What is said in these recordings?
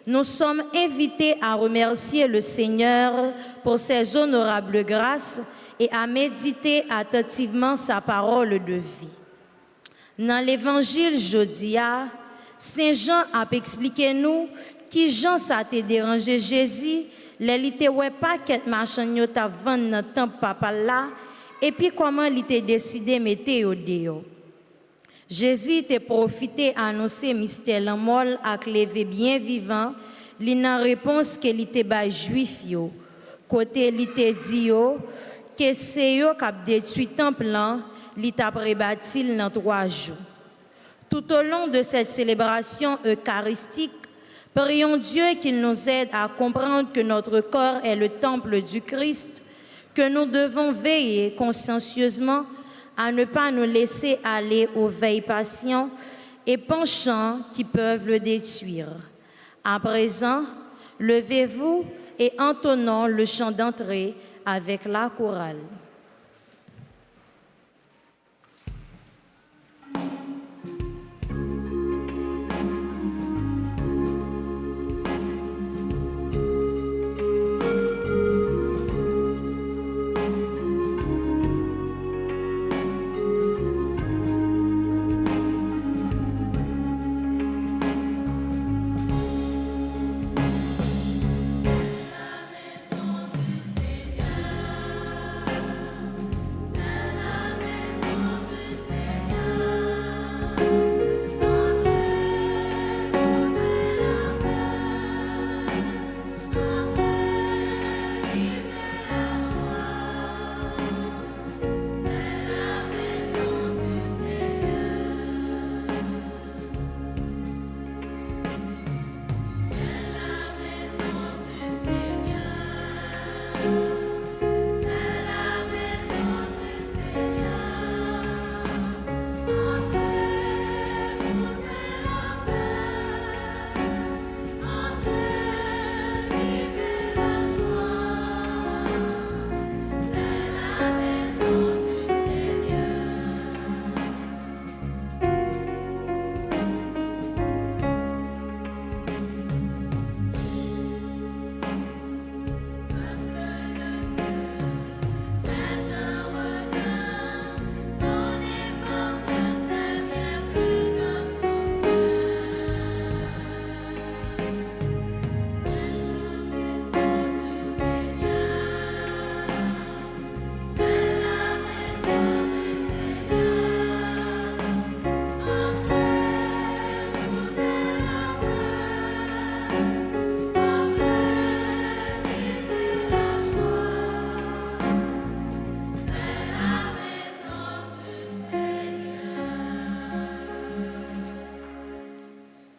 nous sommes invités à remercier le Seigneur pour ses honorables grâces et à méditer attentivement sa parole de vie. Dans l'évangile Jodia, Saint Jean a expliqué nous qui Jean ça te dérangé Jésus, les te ouais pas qu'être marchand yo t'a vendre dans temple papa là et puis comment il t'a décidé mettre au dehors. Jésus t'a profité annoncer mystère la mort à levé bien vivant, li nan réponse que li te ba juif yo. Côté li te dit yo que c'est yo qui détruit temple là, li t'a rebâti dans 3 jours. Tout au long de cette célébration eucharistique, prions Dieu qu'il nous aide à comprendre que notre corps est le temple du Christ, que nous devons veiller consciencieusement à ne pas nous laisser aller aux veilles passions et penchants qui peuvent le détruire. À présent, levez-vous et entonnons le chant d'entrée avec la chorale.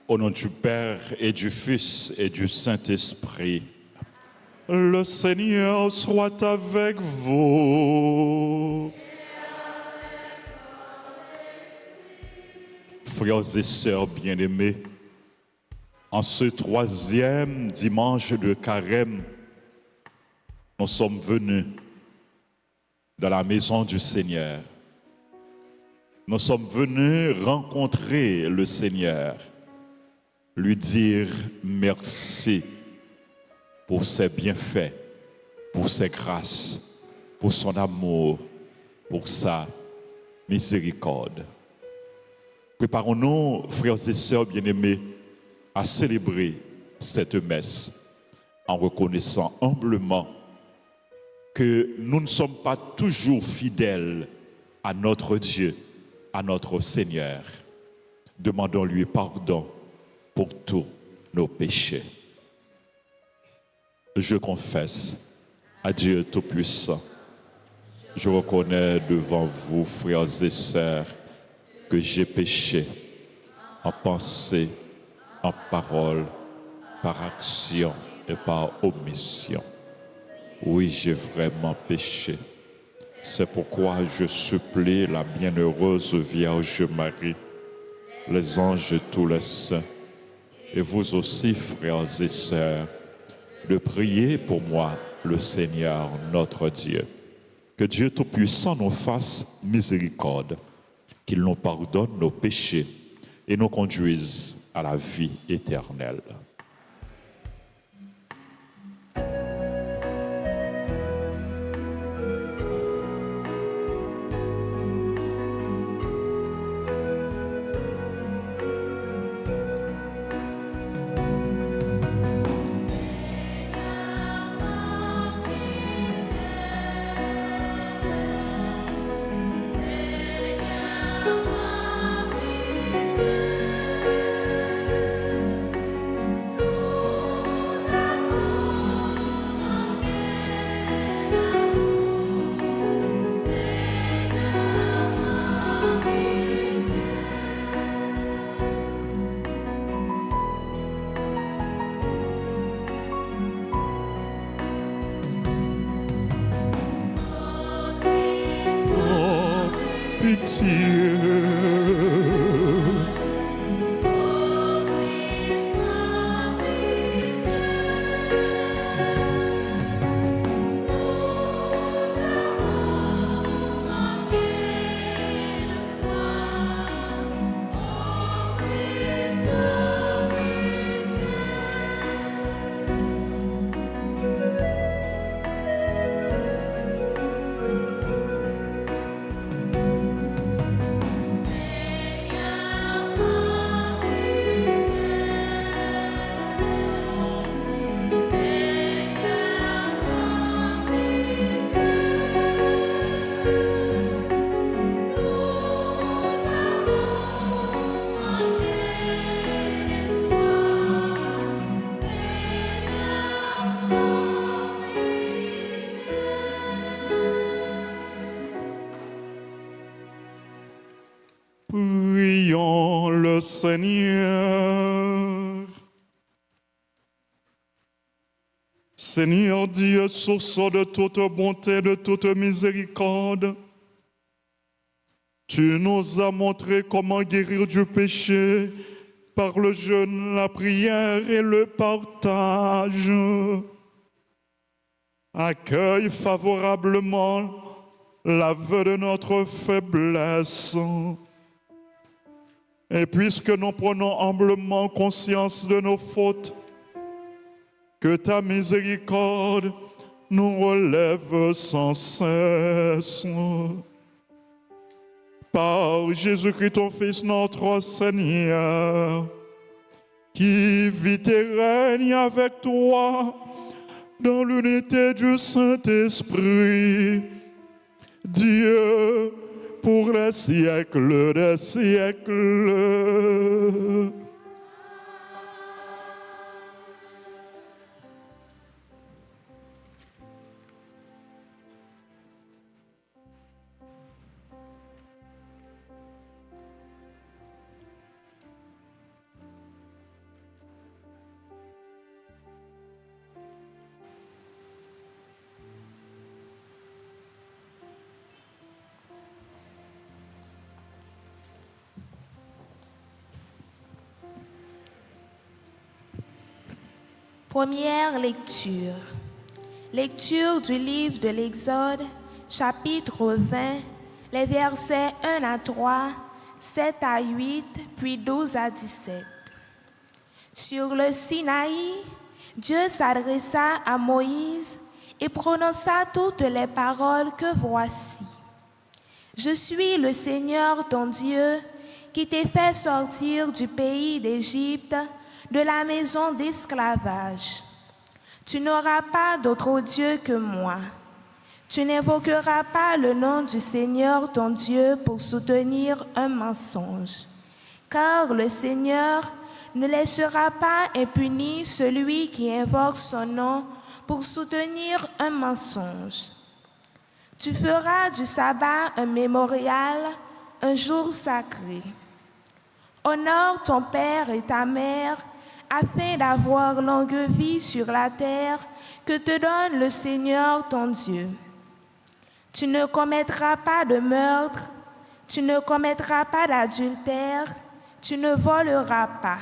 Au nom du Père et du Fils et du Saint-Esprit, le Seigneur soit avec vous. Frères et sœurs bien-aimés, en ce 3e dimanche de Carême, nous sommes venus dans la maison du Seigneur. Nous sommes venus rencontrer le Seigneur, lui dire merci pour ses bienfaits, pour ses grâces, pour son amour, pour sa miséricorde. Préparons-nous, frères et sœurs bien-aimés, à célébrer cette messe en reconnaissant humblement que nous ne sommes pas toujours fidèles à notre Dieu, à notre Seigneur. Demandons-lui pardon pour tous nos péchés. Je confesse à Dieu Tout-Puissant, je reconnais devant vous, frères et sœurs, que j'ai péché en pensée, en parole, par action et par omission. Oui, j'ai vraiment péché. C'est pourquoi je supplie la bienheureuse Vierge Marie, les anges et tous les saints, et vous aussi, frères et sœurs, de prier pour moi, le Seigneur, notre Dieu. Que Dieu Tout-Puissant nous fasse miséricorde, qu'il nous pardonne nos péchés et nous conduise à la vie éternelle. Prions le Seigneur. Seigneur Dieu, source de toute bonté, de toute miséricorde, tu nous as montré comment guérir du péché par le jeûne, la prière et le partage. Accueille favorablement l'aveu de notre faiblesse. Et puisque nous prenons humblement conscience de nos fautes, que ta miséricorde nous relève sans cesse. Par Jésus-Christ, ton Fils, notre Seigneur, qui vit et règne avec toi dans l'unité du Saint-Esprit, Dieu, pour les siècles des siècles. Première lecture. Lecture du livre de l'Exode, chapitre 20, les versets 1 à 3, 7 à 8, puis 12 à 17. Sur le Sinaï, Dieu s'adressa à Moïse et prononça toutes les paroles que voici. Je suis le Seigneur ton Dieu qui t'ai fait sortir du pays d'Égypte, de la maison d'esclavage. Tu n'auras pas d'autre Dieu que moi. Tu n'invoqueras pas le nom du Seigneur ton Dieu pour soutenir un mensonge, car le Seigneur ne laissera pas impuni celui qui invoque son nom pour soutenir un mensonge. Tu feras du sabbat un mémorial, un jour sacré. Honore ton père et ta mère, afin d'avoir longue vie sur la terre que te donne le Seigneur ton Dieu. Tu ne commettras pas de meurtre, tu ne commettras pas d'adultère, tu ne voleras pas.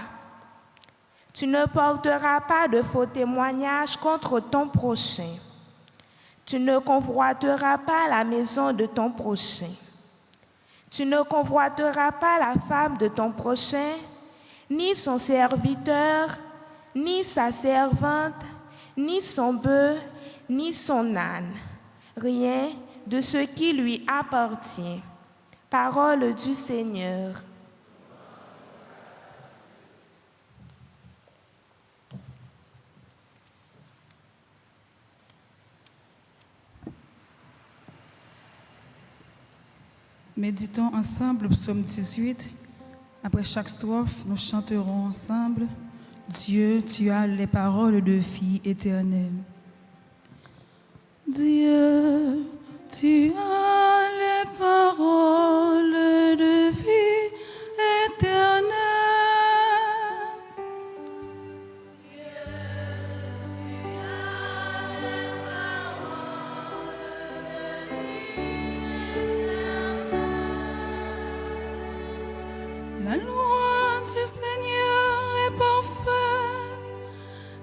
Tu ne porteras pas de faux témoignages contre ton prochain. Tu ne convoiteras pas la maison de ton prochain. Tu ne convoiteras pas la femme de ton prochain, ni son serviteur, ni sa servante, ni son bœuf, ni son âne, rien de ce qui lui appartient. Parole du Seigneur. Méditons ensemble le psaume 18. Après chaque strophe, nous chanterons ensemble « Dieu, tu as les paroles de vie éternelle ». Dieu, tu as les paroles de vie éternelle. La loi du Seigneur est parfaite,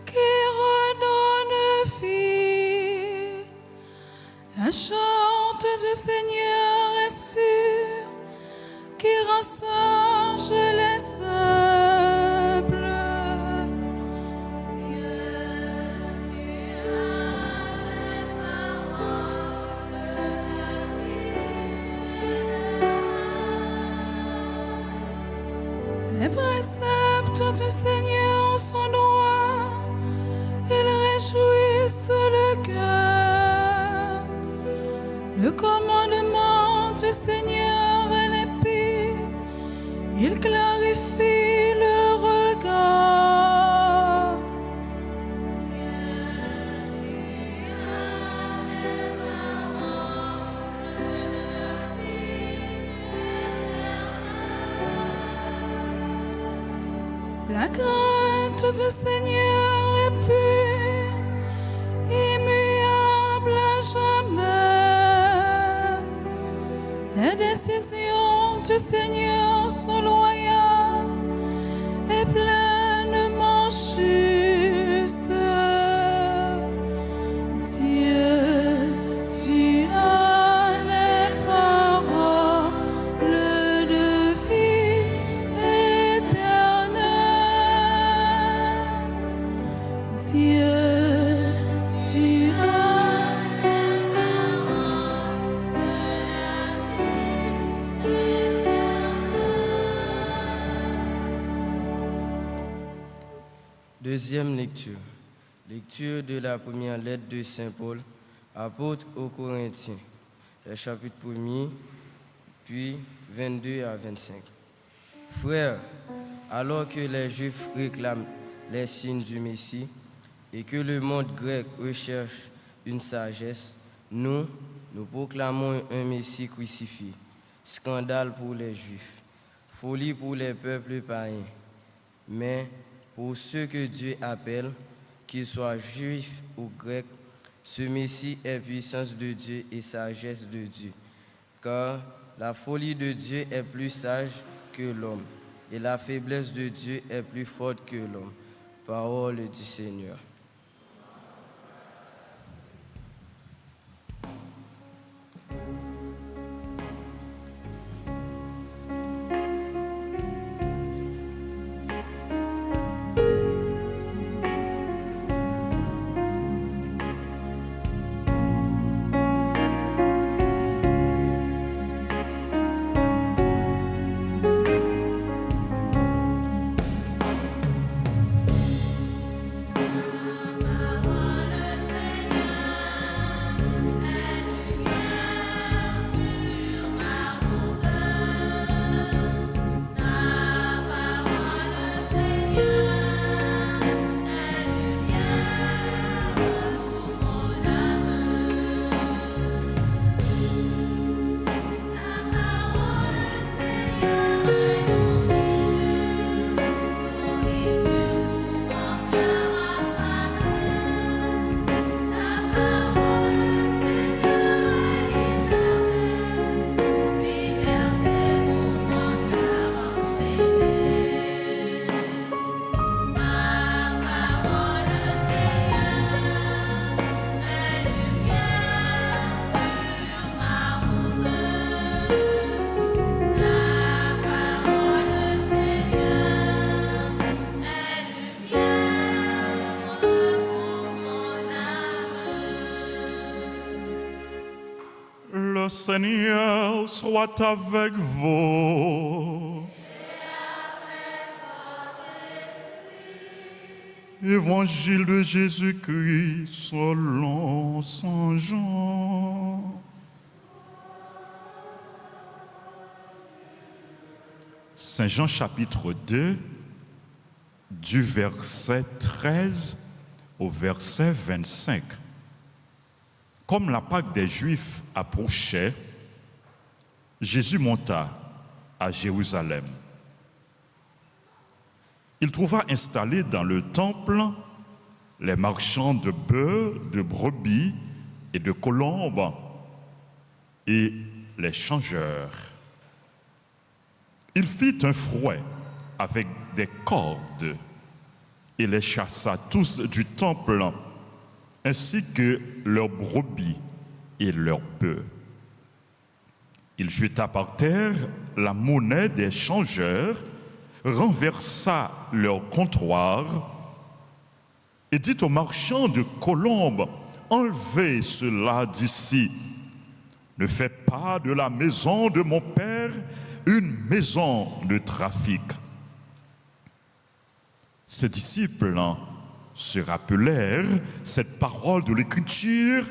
qui redonne vie. La chante du Seigneur est sûre, qui rend sages les simples. Les préceptes du Seigneur sont droits, ils réjouissent le cœur. Le commandement du Seigneur est limpide, il clarifie le regard. La crainte du Seigneur est pure, immuable à jamais. Les décisions du Seigneur sont loyales et pleinement justes. Dieu, tu as les paroles de vie éternelle. Dieu, tu as Deuxième lecture. Lecture de la première lettre de Saint Paul, apôtre aux Corinthiens, le chapitre 1er, puis 22 à 25. Frères, alors que les Juifs réclament les signes du Messie et que le monde grec recherche une sagesse, nous proclamons un Messie crucifié, scandale pour les Juifs, folie pour les peuples païens. Mais pour ceux que Dieu appelle, qu'ils soient juifs ou grecs, ce Messie est puissance de Dieu et sagesse de Dieu. Car la folie de Dieu est plus sage que l'homme, et la faiblesse de Dieu est plus forte que l'homme. Parole du Seigneur. Seigneur soit avec vous. Évangile de Jésus-Christ selon Saint Jean. Saint Jean chapitre 2, du verset 13 au verset 25. Comme la Pâque des Juifs approchait, Jésus monta à Jérusalem. Il trouva installés dans le temple les marchands de bœufs, de brebis et de colombes et les changeurs. Il fit un fouet avec des cordes et les chassa tous du temple, ainsi que leurs brebis et leurs bœufs. Il jeta par terre la monnaie des changeurs, renversa leur comptoir et dit aux marchands de colombes, enlevez cela d'ici. Ne faites pas de la maison de mon père une maison de trafic. Ses disciples se rappelèrent cette parole de l'Écriture,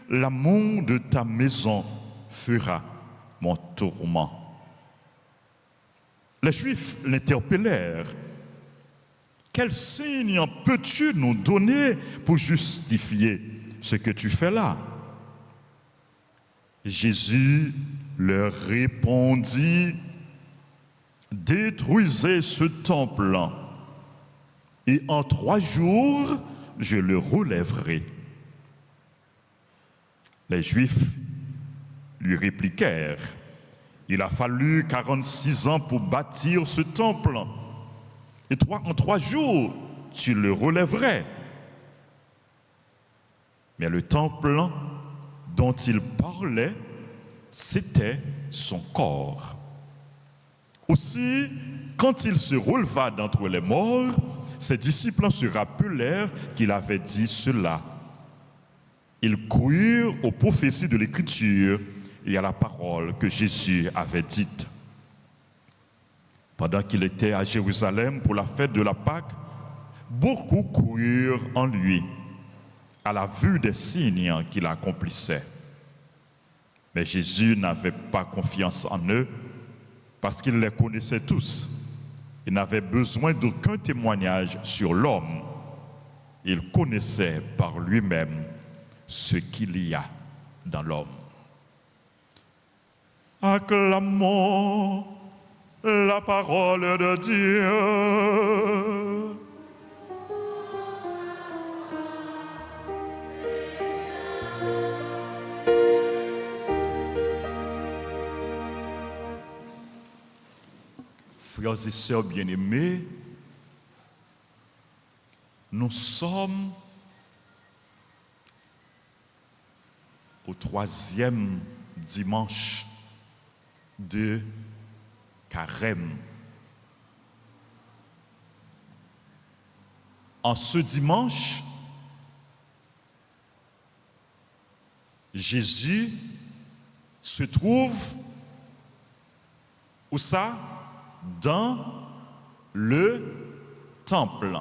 l'amour de ta maison fera mon tourment. Les Juifs l'interpellèrent. Quel signe peux-tu nous donner pour justifier ce que tu fais là? Jésus leur répondit, détruisez ce temple et en 3 jours, je le relèverai. Les Juifs lui répliquèrent, il a fallu 46 ans pour bâtir ce temple. Et toi, en 3 jours, tu le relèverais. Mais le temple dont il parlait, c'était son corps. Aussi, quand il se releva d'entre les morts, ses disciples se rappelèrent qu'il avait dit cela. Ils crurent aux prophéties de l'Écriture et à la parole que Jésus avait dite. Pendant qu'il était à Jérusalem pour la fête de la Pâque, beaucoup crurent en lui, à la vue des signes qu'il accomplissait. Mais Jésus n'avait pas confiance en eux, parce qu'il les connaissait tous. Il n'avait besoin d'aucun témoignage sur l'homme. Il connaissait par lui-même ce qu'il y a dans l'homme. Acclamons la parole de Dieu. Frères et sœurs bien-aimés, nous sommes au 3e dimanche de Carême. En ce dimanche, Jésus se trouve où ça? Dans le temple.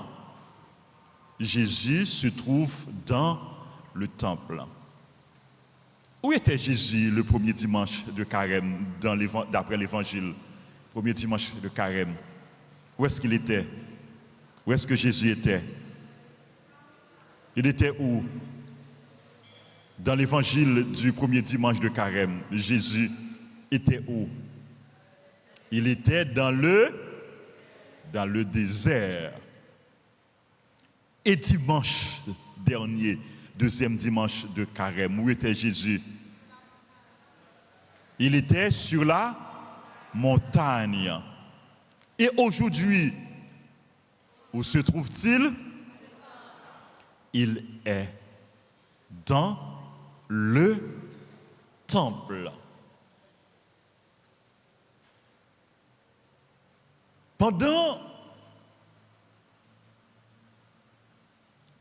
Jésus se trouve dans le temple. Où était Jésus le premier dimanche de Carême, d'après l'Évangile? Premier dimanche de Carême. Où est-ce qu'il était? Où est-ce que Jésus était? Il était où? Dans l'Évangile du premier dimanche de Carême, Jésus était où? Il était dans le désert. Et dimanche dernier, 2e dimanche de Carême, où était Jésus? Il était sur la montagne. Et aujourd'hui, où se trouve-t-il? Il est dans le temple. Pendant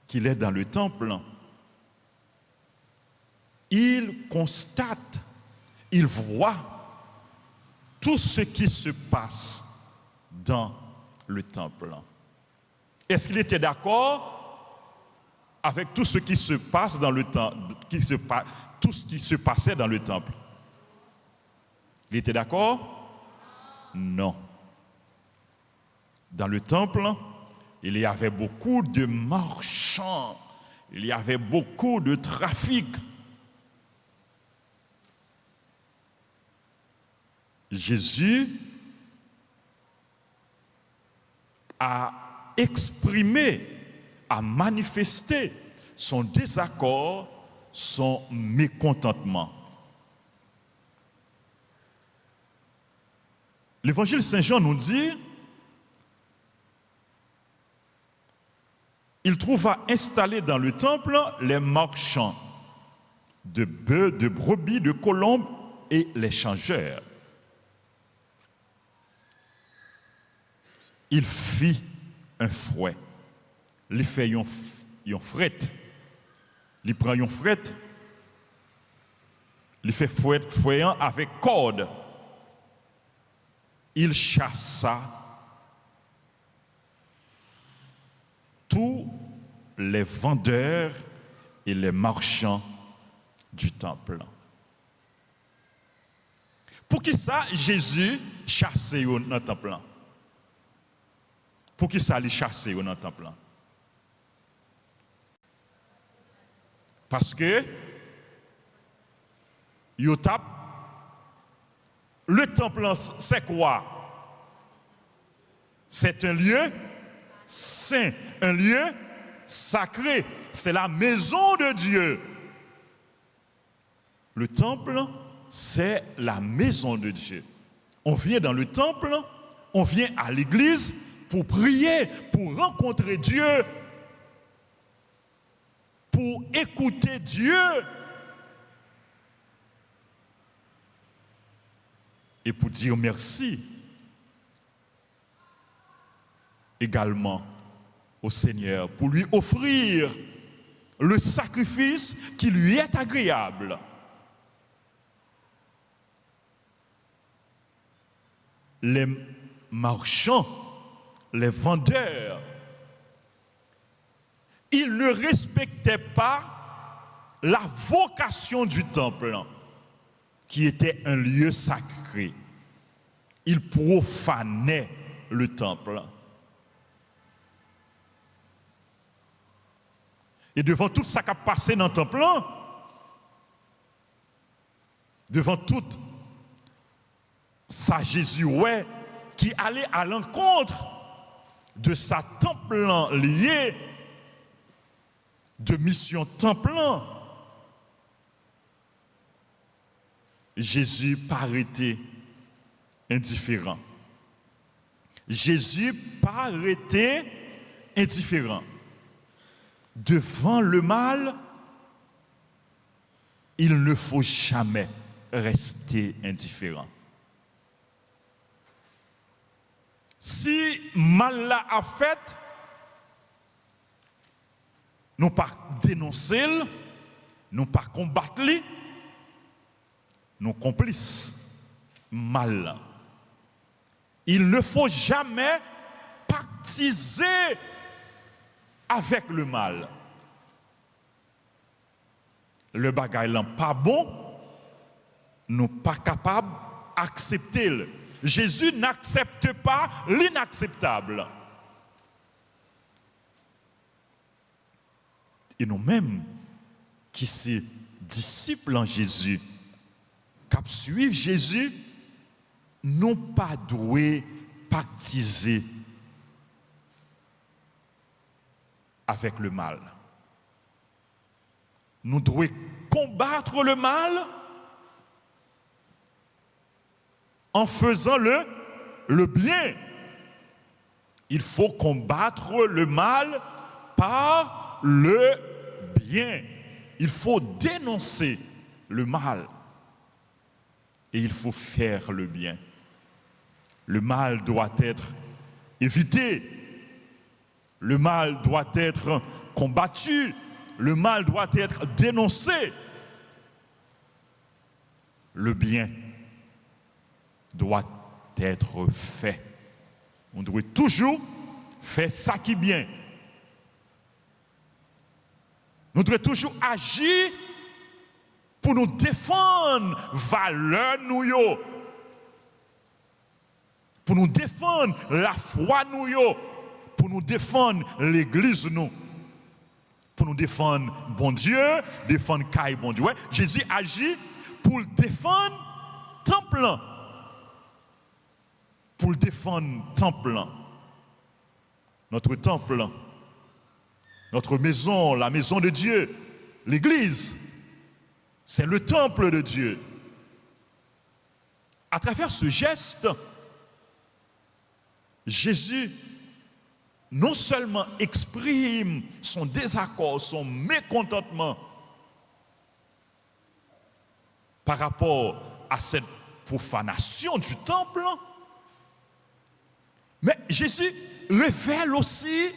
qu'il est dans le temple, il constate il voit tout ce qui se passe dans le temple. Est-ce qu'il était d'accord avec tout ce qui se passe dans le temple, tout ce qui se passait dans le temple? Il était d'accord? Non. Dans le temple, il y avait beaucoup de marchands, il y avait beaucoup de trafic. Jésus a exprimé, a manifesté son désaccord, son mécontentement. L'évangile Saint-Jean nous dit, il trouva installés dans le temple les marchands de bœufs, de brebis, de colombes et les changeurs. Il fit un fouet. Il fait un fret. Il prend un fret. Il fait fouettant avec corde. Il chassa tous les vendeurs et les marchands du temple. Pour qui ça, Jésus chassait dans le temple? Pour qui ça les chasser dans le temple? Parce que le temple, c'est quoi? C'est un lieu saint, un lieu sacré. C'est la maison de Dieu. Le temple, c'est la maison de Dieu. On vient dans le temple, on vient à l'église pour prier, pour rencontrer Dieu, pour écouter Dieu et pour dire merci également au Seigneur, pour lui offrir le sacrifice qui lui est agréable. Les marchands, les vendeurs, ils ne respectaient pas la vocation du temple, qui était un lieu sacré. Ils profanaient le temple. Et devant tout ça qui a passé dans le temple, devant tout ça, Jésus, ouais, qui allait à l'encontre de sa temple liée, de mission temple, Jésus paraissait indifférent. Jésus paraissait indifférent. Devant le mal, il ne faut jamais rester indifférent. Si mal l'a a fait, nous pas dénoncer, nous pas combattre, nous complices mal. Il ne faut jamais pactiser avec le mal. Le bagay là pas bon, nous pas capables d'accepter. Jésus n'accepte pas l'inacceptable. Et nous-mêmes, qui sommes disciples en Jésus, qui suivent Jésus, n'ont pas doué pactiser avec le mal. Nous devons combattre le mal en faisant le bien. Il faut combattre le mal par le bien. Il faut dénoncer le mal et il faut faire le bien. Le mal doit être évité. Le mal doit être combattu. Le mal doit être dénoncé. le bien doit être fait. On doit toujours faire ça qui est bien. Nous devons toujours agir pour nous défendre valeur nous yo. Pour nous défendre la foi nous yo. Pour nous défendre l'église nous. Pour nous défendre bon Dieu, défendre Caille bon Dieu. Ouais, Jésus agit pour défendre temple. Pour défendre temple. Notre temple. Notre maison, la maison de Dieu, l'église, c'est le temple de Dieu. À travers ce geste, Jésus non seulement exprime son désaccord, son mécontentement par rapport à cette profanation du temple, mais Jésus révèle aussi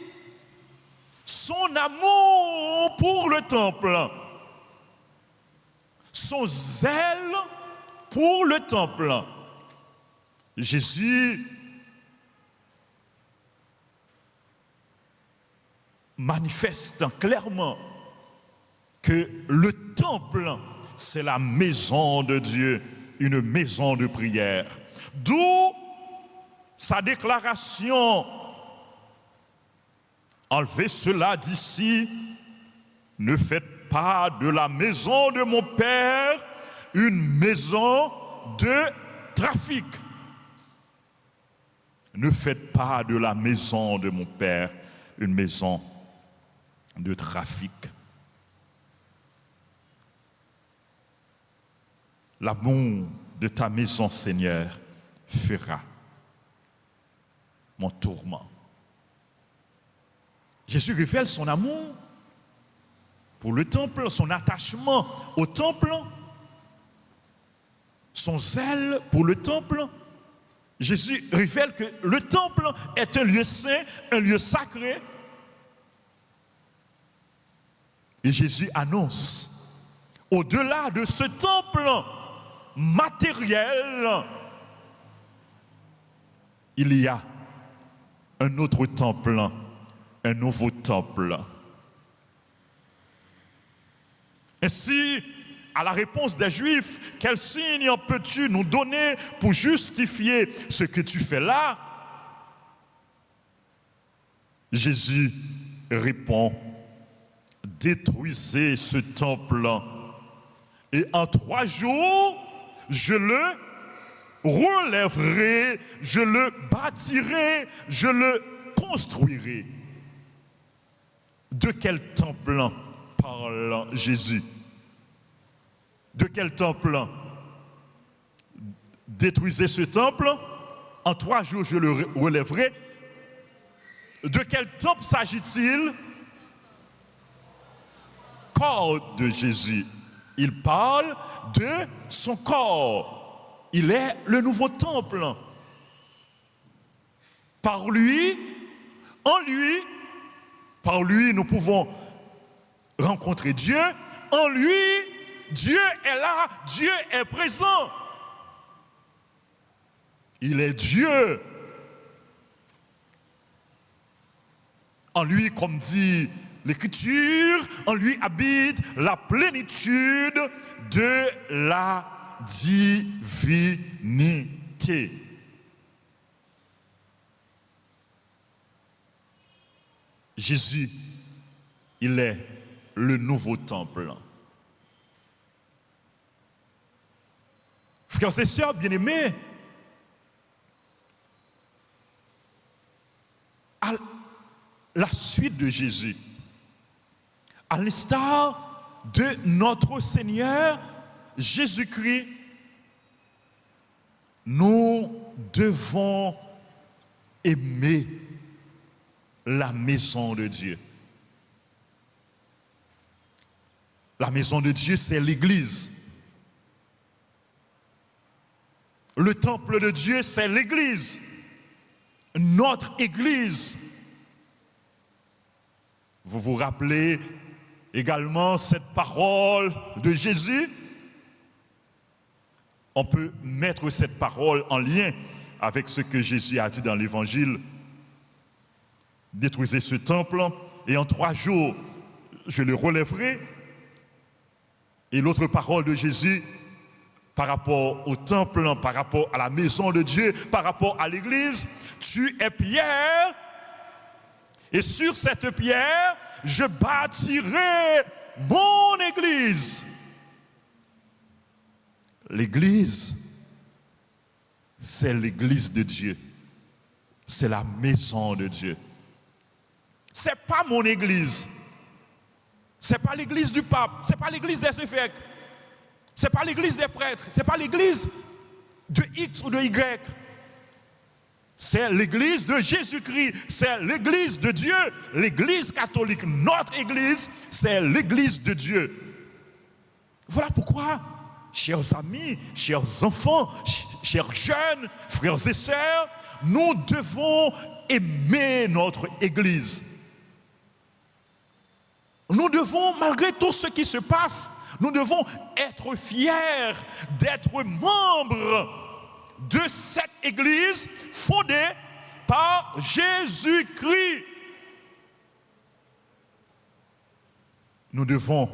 son amour pour le temple, son zèle pour le temple. Jésus manifeste clairement que le temple, c'est la maison de Dieu, une maison de prière. D'où sa déclaration: enlevez cela d'ici, ne faites pas de la maison de mon Père une maison de trafic. Ne faites pas de la maison de mon Père une maison de trafic. L'amour de ta maison, Seigneur, fera mon tourment. Jésus révèle son amour pour le temple, son attachement au temple, son zèle pour le temple. Jésus révèle que le temple est un lieu saint, un lieu sacré. Et Jésus annonce, au-delà de ce temple matériel, il y a un autre temple, un nouveau temple. Ainsi, à la réponse des Juifs, quel signe peux-tu nous donner pour justifier ce que tu fais là? Jésus répond, détruisez ce temple et en 3 jours, je le relèverai, je le bâtirai, je le construirai. De quel temple parle Jésus? De quel temple? Détruisez ce temple, en 3 jours je le relèverai. De quel temple s'agit-il? Corps de Jésus. Il parle de son corps. Il est le nouveau temple. Par lui, en lui, par lui, nous pouvons rencontrer Dieu. En lui, Dieu est là, Dieu est présent. Il est Dieu. En lui, comme dit l'Écriture, en lui habite la plénitude de la divinité. Jésus, il est le nouveau temple. Frères et sœurs bien-aimés, à la suite de Jésus, à l'instar de notre Seigneur Jésus-Christ, nous devons aimer la maison de Dieu. La maison de Dieu, c'est l'Église. Le temple de Dieu, c'est l'Église. Notre Église. Vous vous rappelez également cette parole de Jésus? on peut mettre cette parole en lien avec ce que Jésus a dit dans l'Évangile. Détruisez ce temple et en 3 jours, je le relèverai. Et l'autre parole de Jésus par rapport au temple, par rapport à la maison de Dieu, par rapport à l'église, tu es Pierre et sur cette pierre, je bâtirai mon église. L'église, c'est l'église de Dieu. C'est la maison de Dieu. Ce n'est pas mon église. Ce n'est pas l'église du pape. Ce n'est pas l'église des évêques. Ce n'est pas l'église des prêtres. Ce n'est pas l'église de X ou de Y. C'est l'église de Jésus-Christ. C'est l'église de Dieu. L'église catholique, notre église, c'est l'église de Dieu. Voilà pourquoi, chers amis, chers enfants, chers jeunes, frères et sœurs, nous devons aimer notre église. Nous devons, malgré tout ce qui se passe, nous devons être fiers d'être membres de cette église fondée par Jésus-Christ. Nous devons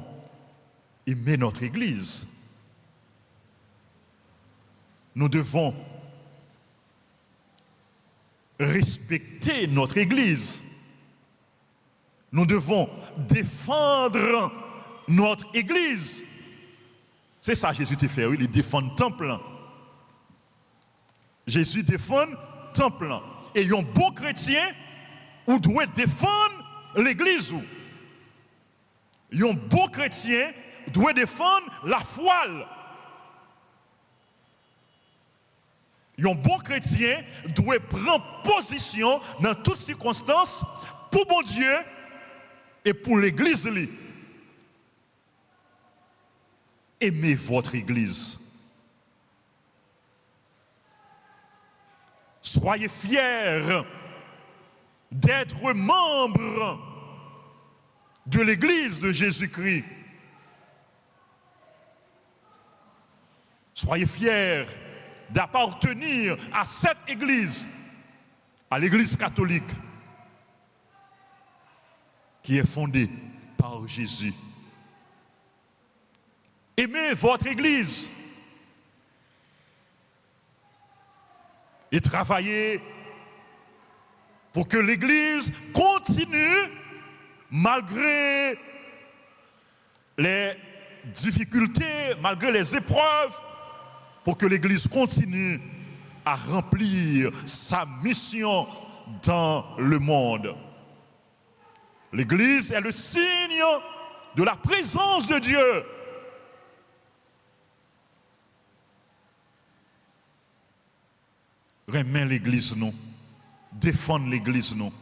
aimer notre église. Nous devons respecter notre église. Nous devons défendre notre église. C'est ça Jésus te fait, oui, il défend le temple. Jésus défend le temple. Et un bon chrétien, on doit défendre l'église. Un bon chrétien doit défendre la foi. Un bon chrétien doit prendre position dans toutes circonstances pour bon Dieu et pour l'église. Aimez votre église. Soyez fiers d'être membres de l'église de Jésus-Christ. Soyez fiers d'appartenir à cette église, à l'église catholique, qui est fondée par Jésus. Aimez votre église et travaillez pour que l'église continue malgré les difficultés, malgré les épreuves, pour que l'église continue à remplir sa mission dans le monde. L'église est le signe de la présence de Dieu. Remet l'église nous, défendre l'église nous,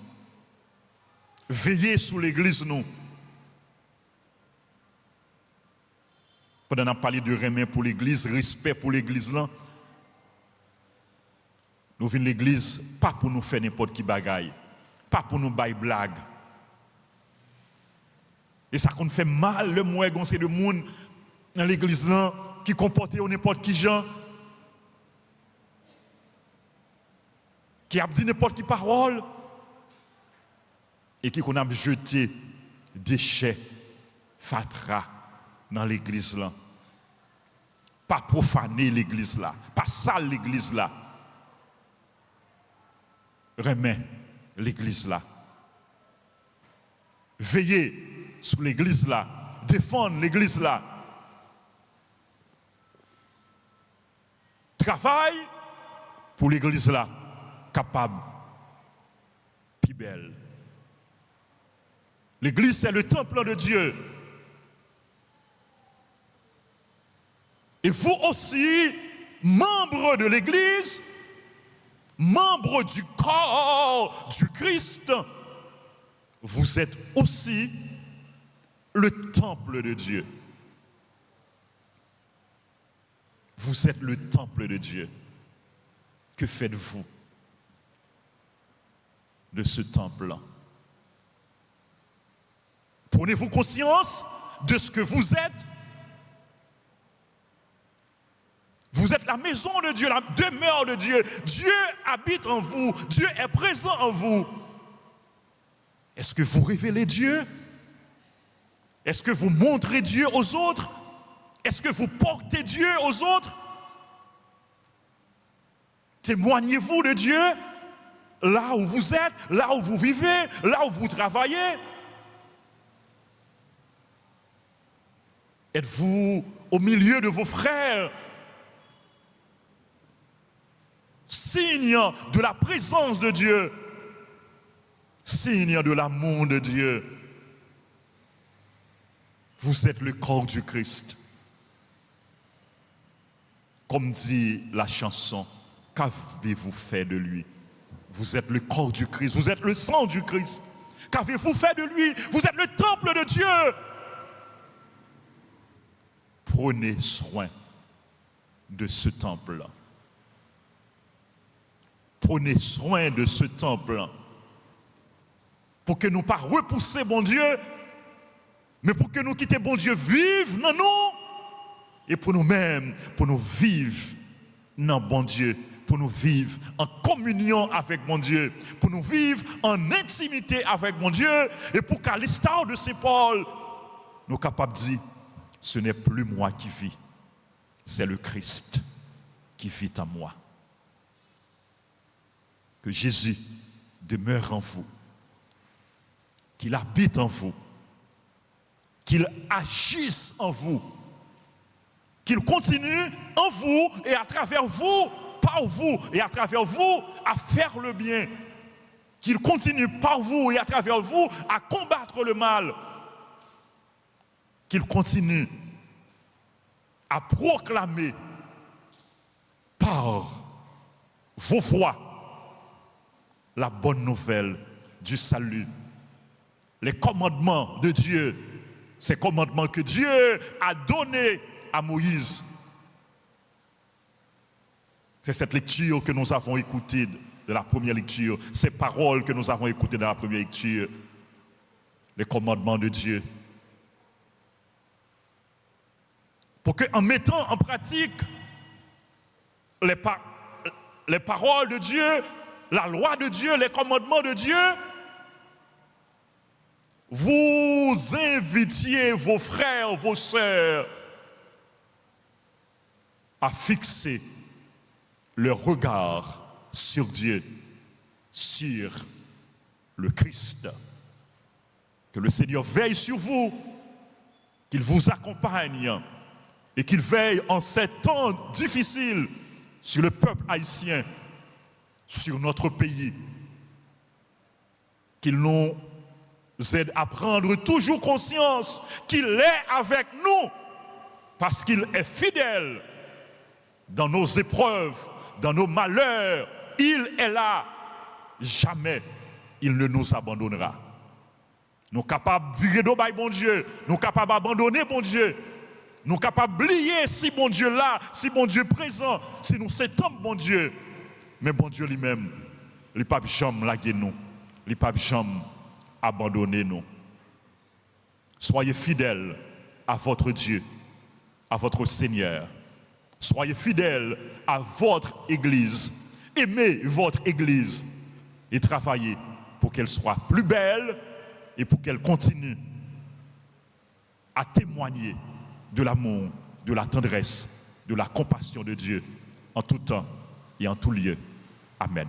veiller sur l'église nous. Pendant qu'on a parlé de remet pour l'église, respect pour l'église là, nous venons l'église pas pour nous faire n'importe qui bagaille, pas pour nous bailler blague. Et ça qu'on fait mal le moins goncer de monde dans l'église là qui comporte n'importe qui gens, qui a dit n'importe qui parole et qui qu'on a jeté déchets, fatras dans l'église là. Pas profaner l'église là, pas sale l'église là. Remets l'église là. Veillez sur l'église là, défendre l'église là. Travaille pour l'église là, capable, puis belle. L'église c'est le temple de Dieu. Et vous aussi, membres de l'église, membres du corps du Christ, vous êtes aussi le temple de Dieu. Vous êtes le temple de Dieu. Que faites-vous de ce temple-là? Prenez-vous conscience de ce que vous êtes? Vous êtes la maison de Dieu, la demeure de Dieu. Dieu habite en vous. Dieu est présent en vous. Est-ce que vous révélez Dieu? Est-ce que vous montrez Dieu aux autres? Est-ce que vous portez Dieu aux autres? Témoignez-vous de Dieu là où vous êtes, là où vous vivez, là où vous travaillez? Êtes-vous au milieu de vos frères, signe de la présence de Dieu, signe de l'amour de Dieu? Vous êtes le corps du Christ. Comme dit la chanson, qu'avez-vous fait de lui? Vous êtes le corps du Christ, vous êtes le sang du Christ. Qu'avez-vous fait de lui? Vous êtes le temple de Dieu. Prenez soin de ce temple-là. Prenez soin de ce temple-là. Pour que nous ne pas repousser bon Dieu, mais pour que nous quittions bon Dieu vivre dans nous, et pour nous-mêmes, pour nous vivre dans bon Dieu, pour nous vivre en communion avec mon Dieu, pour nous vivre en intimité avec mon Dieu, et pour qu'à l'instar de Saint Paul, nous sommes capables de dire, ce n'est plus moi qui vis, c'est le Christ qui vit en moi. Que Jésus demeure en vous, qu'il habite en vous, qu'il agisse en vous, qu'il continue en vous et à travers vous, par vous et à travers vous, à faire le bien. Qu'il continue par vous et à travers vous à combattre le mal. Qu'il continue à proclamer par vos voix la bonne nouvelle du salut. Les commandements de Dieu, ces commandements que Dieu a donnés à Moïse. C'est cette lecture que nous avons écoutée de la première lecture, ces paroles que nous avons écoutées dans la première lecture, les commandements de Dieu. Pour qu'en mettant en pratique les paroles de Dieu, la loi de Dieu, les commandements de Dieu, vous invitiez vos frères, vos sœurs à fixer leur regard sur Dieu, sur le Christ. Que le Seigneur veille sur vous, qu'il vous accompagne et qu'il veille en ces temps difficiles sur le peuple haïtien, sur notre pays. Qu'il nous aide à prendre toujours conscience qu'il est avec nous parce qu'il est fidèle dans nos épreuves, dans nos malheurs. Il est là. Jamais il ne nous abandonnera. Nous sommes capables de virer nos bails, bon Dieu. Nous sommes capables d'abandonner, bon Dieu. Nous sommes capables d'oublier si bon Dieu là, si bon Dieu présent, si nous sommes bon Dieu. Mais bon Dieu lui-même, il ne peut pas jamais laguer nous. Il ne peut pas jamais abandonner nous. Soyez fidèles à votre Dieu, à votre Seigneur. Soyez fidèles à votre Église. Aimez votre Église et travaillez pour qu'elle soit plus belle et pour qu'elle continue à témoigner de l'amour, de la tendresse, de la compassion de Dieu en tout temps et en tout lieu. Amen.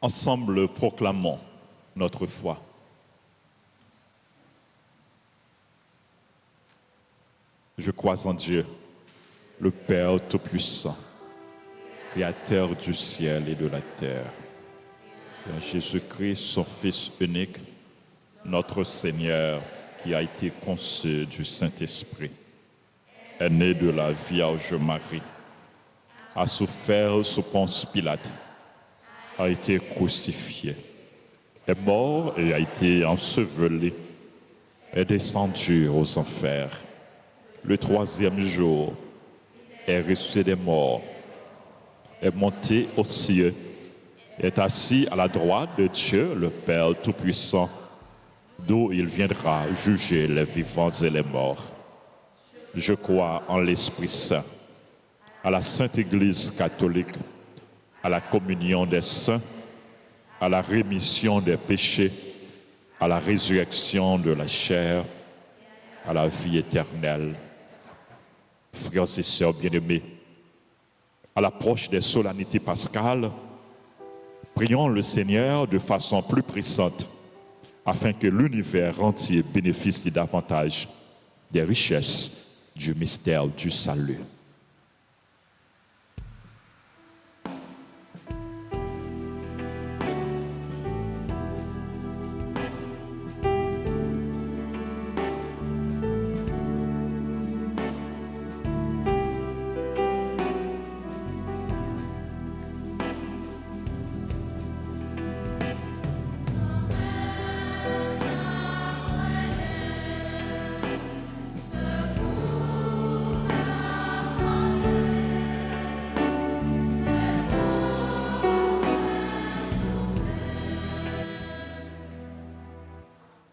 Ensemble, proclamons notre foi. Je crois en Dieu, le Père Tout-Puissant, Créateur du ciel et de la terre, et en Jésus-Christ, son Fils unique, notre Seigneur, qui a été conçu du Saint-Esprit, est né de la Vierge Marie, a souffert sous Ponce Pilate, a été crucifié, est mort et a été enseveli, est descendu aux enfers. Le troisième jour, est ressuscité des morts, est monté aux cieux, est assis à la droite de Dieu, le Père Tout-Puissant, d'où il viendra juger les vivants et les morts. Je crois en l'Esprit Saint, à la Sainte Église catholique, à la communion des saints, à la rémission des péchés, à la résurrection de la chair, à la vie éternelle. Frères et sœurs bien-aimés, à l'approche des solennités pascales, prions le Seigneur de façon plus pressante afin que l'univers entier bénéficie davantage des richesses du mystère du salut.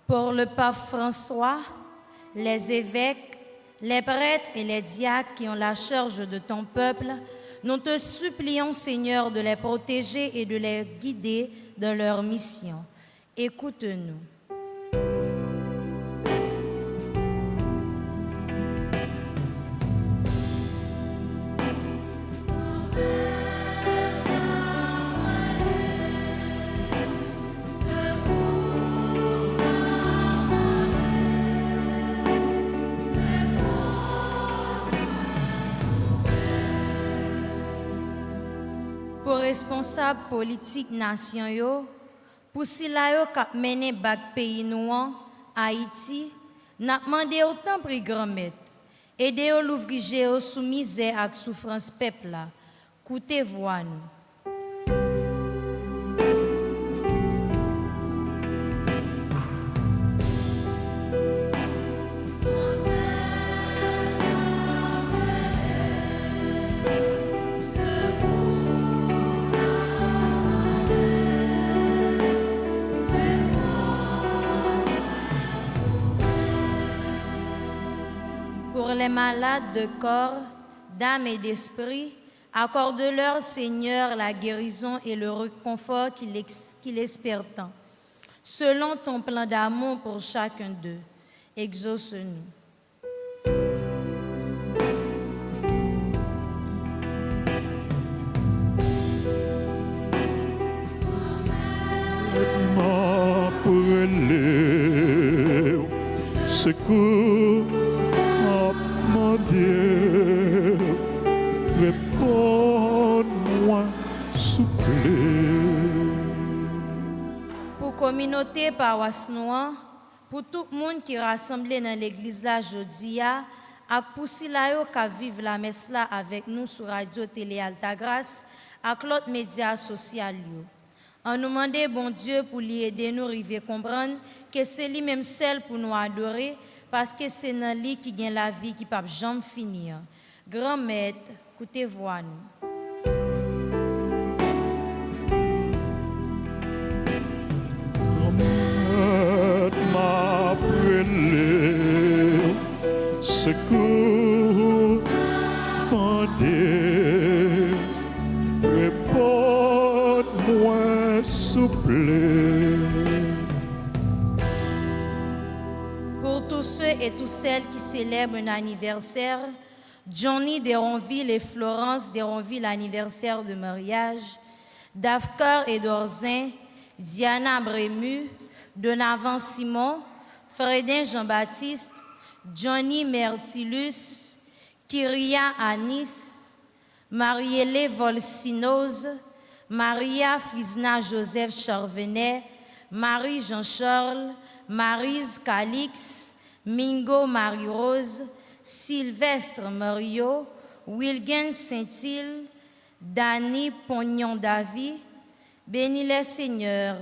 Pour le pape François, les évêques, les prêtres et les diacres qui ont la charge de ton peuple, nous te supplions, Seigneur, de les protéger et de les guider dans leur mission. Écoute-nous. Pour responsable politique nation yo, pour si la yo k'ap mené bak pays nou an, Haïti, n'a demandé autant pri grand-mère, aider yo l'ouvrier yo sous misère ak souffrance peuple la. Coutez voix nous. Pour les malades de corps, d'âme et d'esprit, accorde-leur, Seigneur, la guérison et le réconfort qu'il espère tant. Selon ton plan d'amour pour chacun d'eux, exauce-nous. Secours à mon Dieu, réponds-moi, s'il vous plaît. Pour communauté paroisse noire, pour tout le monde qui est rassemblé dans l'église là aujourd'hui, et pour si la yo qui vivent la messe là avec nous sur Radio Télé Altagrace, avec l'autre média social yo. On nous demande, bon Dieu, pour lui aider nous arriver à comprendre que c'est lui-même seul pour nous adorer, parce que c'est dans lui qui gagne la vie qui ne peut jamais finir. Grand Maître, écoutez-vous nous. Grand-Maître m'a appelé, secours, mon Dieu, réponds-moi, s'il vous plaît. Pour tous ceux et toutes celles qui célèbrent un anniversaire, Johnny Deronville et Florence Deronville, anniversaire de mariage, Dafkar et Dorzin, Diana Brému, Donavan Simon, Fredin Jean-Baptiste, Johnny Mertilus, Kyria Anis, Marielle Volsinoz, Maria Frisna Joseph Charvenet, Marie Jean-Charles, Maryse Calix, Mingo Marie-Rose, Sylvestre Mario, Wilgen Saint-Île, Dany Pognon-Davy, bénis les Seigneurs.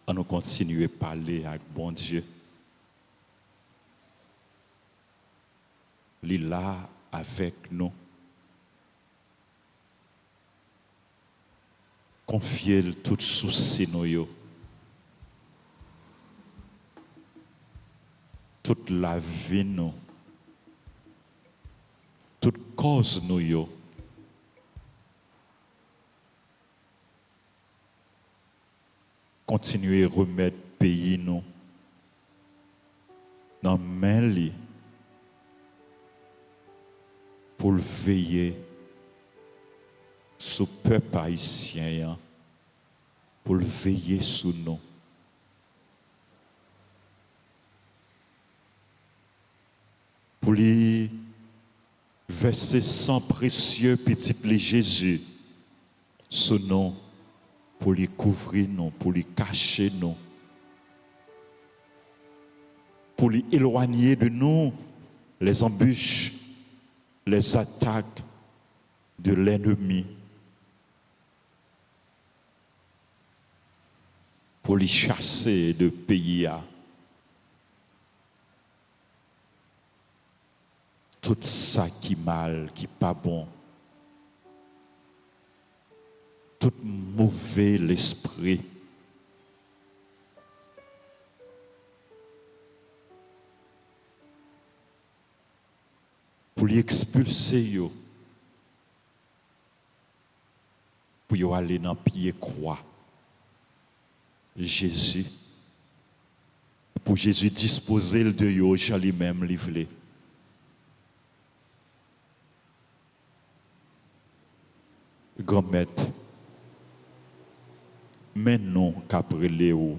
À nous continuer à parler avec bon Dieu. Il est là avec nous. Confiez tout souci nous. Toute la vie nous. Toute cause nous. Continuer à remettre le pays nous dans main li pour le veiller sur le peuple haïtien, pour le veiller sur nous. Pour lui verser sang précieux petit les Jésus sur nous. Pour les couvrir nous, pour les cacher nous, pour les éloigner de nous les embûches, les attaques de l'ennemi, pour les chasser de pays. Tout ça qui mal, qui pas bon. Tout mauvais l'esprit. Pour les expulser, yo, pour y aller dans le pied croix. Jésus. Pour Jésus disposer de yo, j'en lui-même livré. Grand-maître. Mais non, qu'après Léo.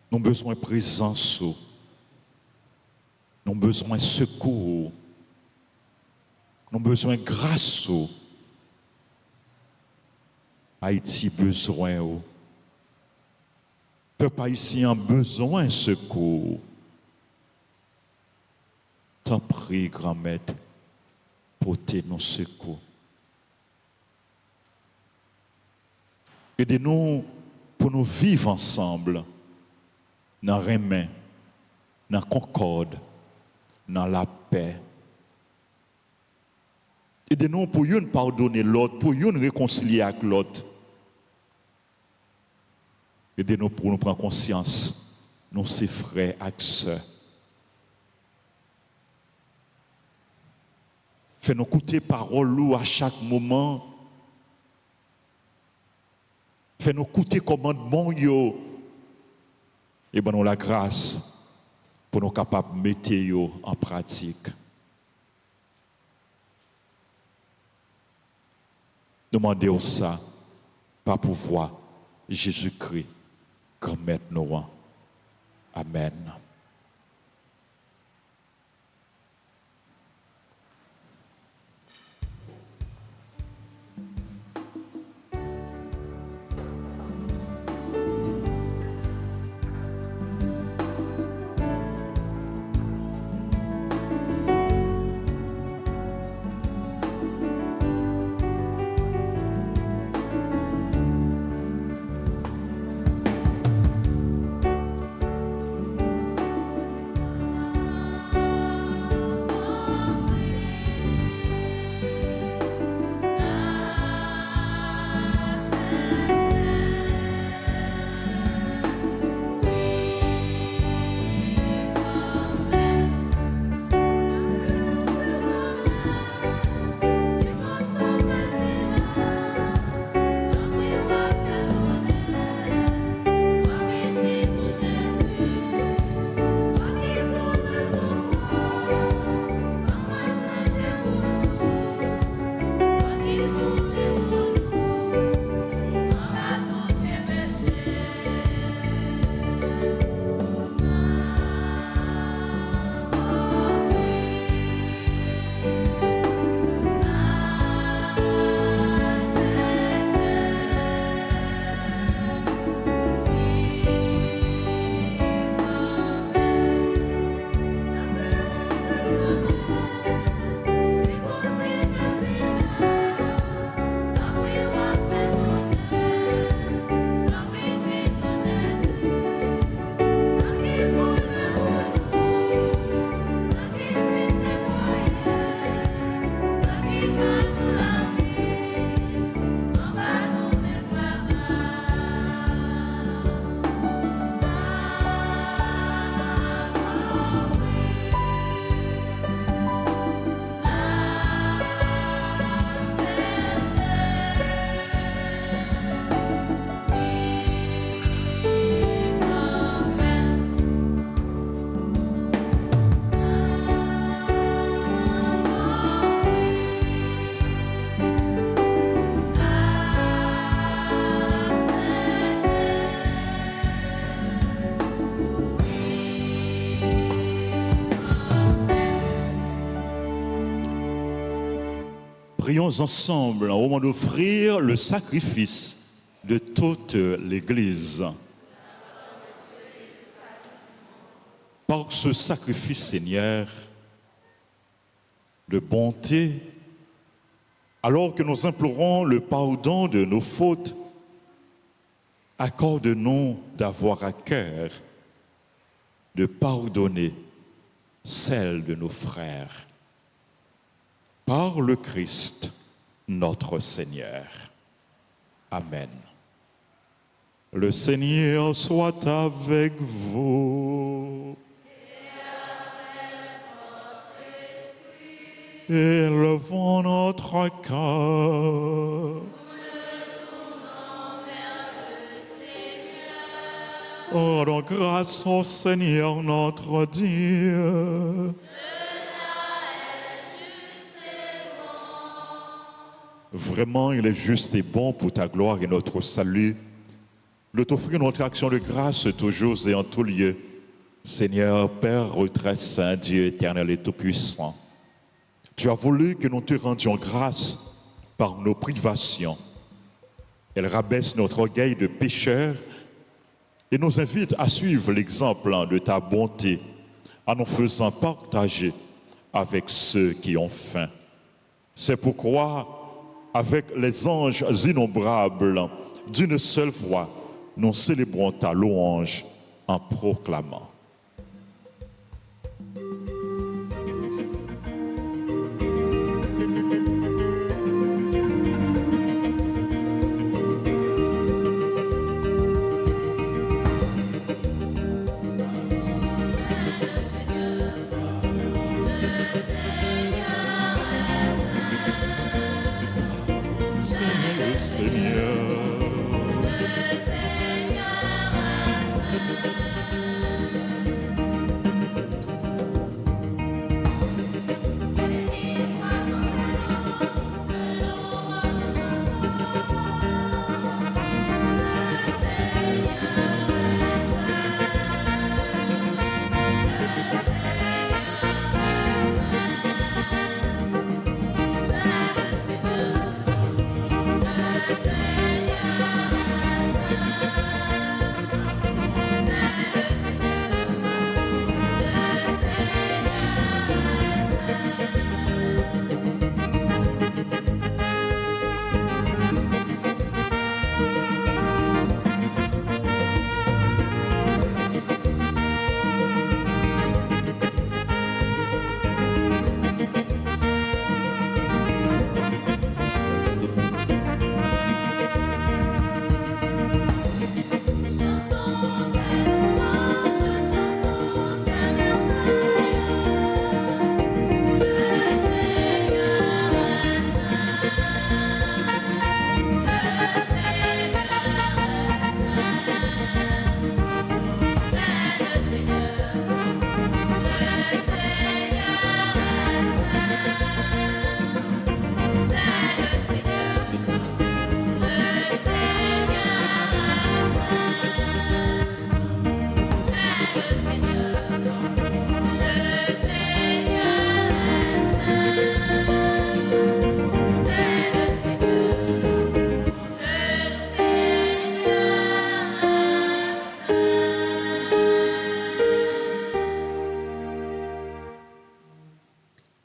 Nous avons besoin de présence. Nous avons besoin de secours. Nous avons besoin de grâce. Haïti a besoin. Peuple haïtien a besoin de secours. T'en prie, grand-maître, portez nos secours. Aidez-nous pour nous vivre ensemble dans la main, dans la concorde, dans la paix. Aidez-nous pour une pardonner l'autre, pour une réconcilier avec l'autre. Aidez-nous pour nous prendre conscience, nous sommes frères et sœurs. Fais-nous écouter parole à chaque moment. Fais-nous écouter commandement yo. Et ben nous la grâce pour nous capables de mettre yo en pratique. Demandez ça par pouvoir Jésus-Christ, grand maître nous. Amen. prions ensemble au moment d'offrir le sacrifice de toute l'Église. Par ce sacrifice, Seigneur, de bonté, alors que nous implorons le pardon de nos fautes, accorde-nous d'avoir à cœur de pardonner celles de nos frères. Par le Christ, notre Seigneur. Amen. Le Seigneur soit avec vous. Élevons notre cœur. Rendons grâce au Seigneur notre Dieu. Vraiment, il est juste et bon pour ta gloire et notre salut de t'offrir notre action de grâce toujours et en tout lieu. Seigneur, Père très saint, Dieu éternel et tout-puissant, tu as voulu que nous te rendions grâce par nos privations. Elle rabaisse notre orgueil de pécheur et nous invite à suivre l'exemple de ta bonté en nous faisant partager avec ceux qui ont faim. C'est pourquoi, avec les anges innombrables, d'une seule voix, nous célébrons ta louange en proclamant.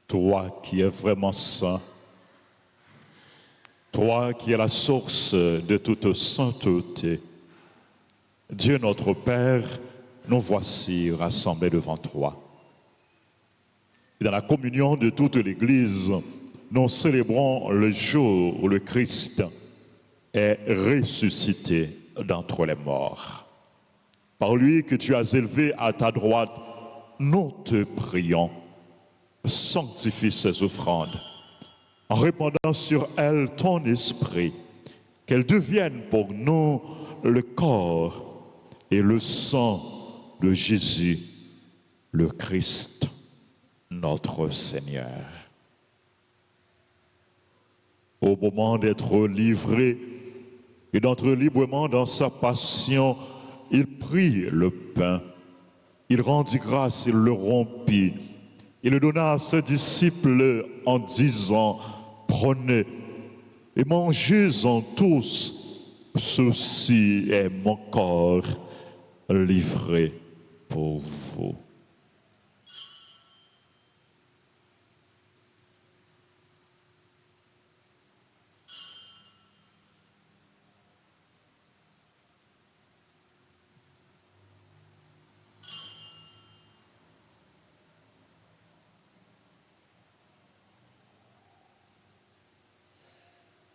Toi qui es vraiment saint, toi qui es la source de toute sainteté, Dieu notre Père, nous voici rassemblés devant toi. Et dans la communion de toute l'Église, nous célébrons le jour où le Christ est ressuscité d'entre les morts. Par lui que tu as élevé à ta droite, nous te prions. Sanctifie ces offrandes, en répandant sur elles ton esprit, qu'elles deviennent pour nous le corps et le sang de Jésus, le Christ, notre Seigneur. Au moment d'être livré et d'entrer librement dans sa passion, il prit le pain, il rendit grâce, il le rompit. Il le donna à ses disciples en disant « Prenez et mangez-en tous, ceci est mon corps livré pour vous.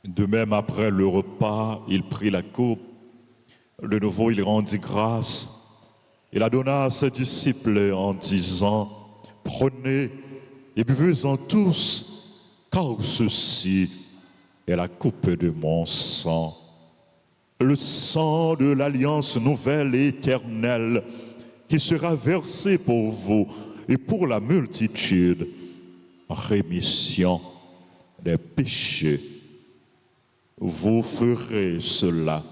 De même, après le repas, il prit la coupe. De nouveau, il rendit grâce. Il la donna à ses disciples en disant, « Prenez et buvez-en tous, car ceci est la coupe de mon sang, le sang de l'alliance nouvelle et éternelle qui sera versé pour vous et pour la multitude en rémission des péchés. Vous ferez cela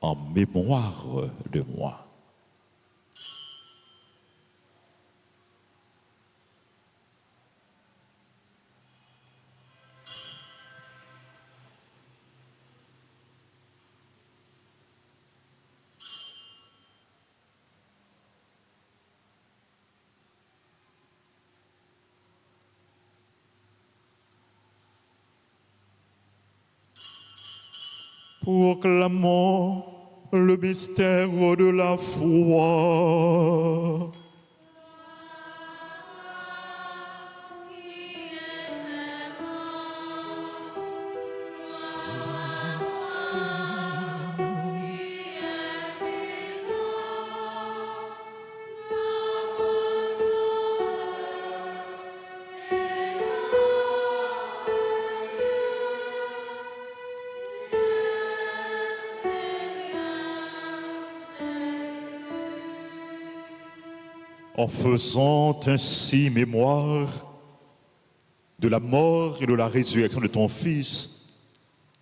en mémoire de moi. » Proclamons le mystère de la foi. En faisant ainsi mémoire de la mort et de la résurrection de ton Fils,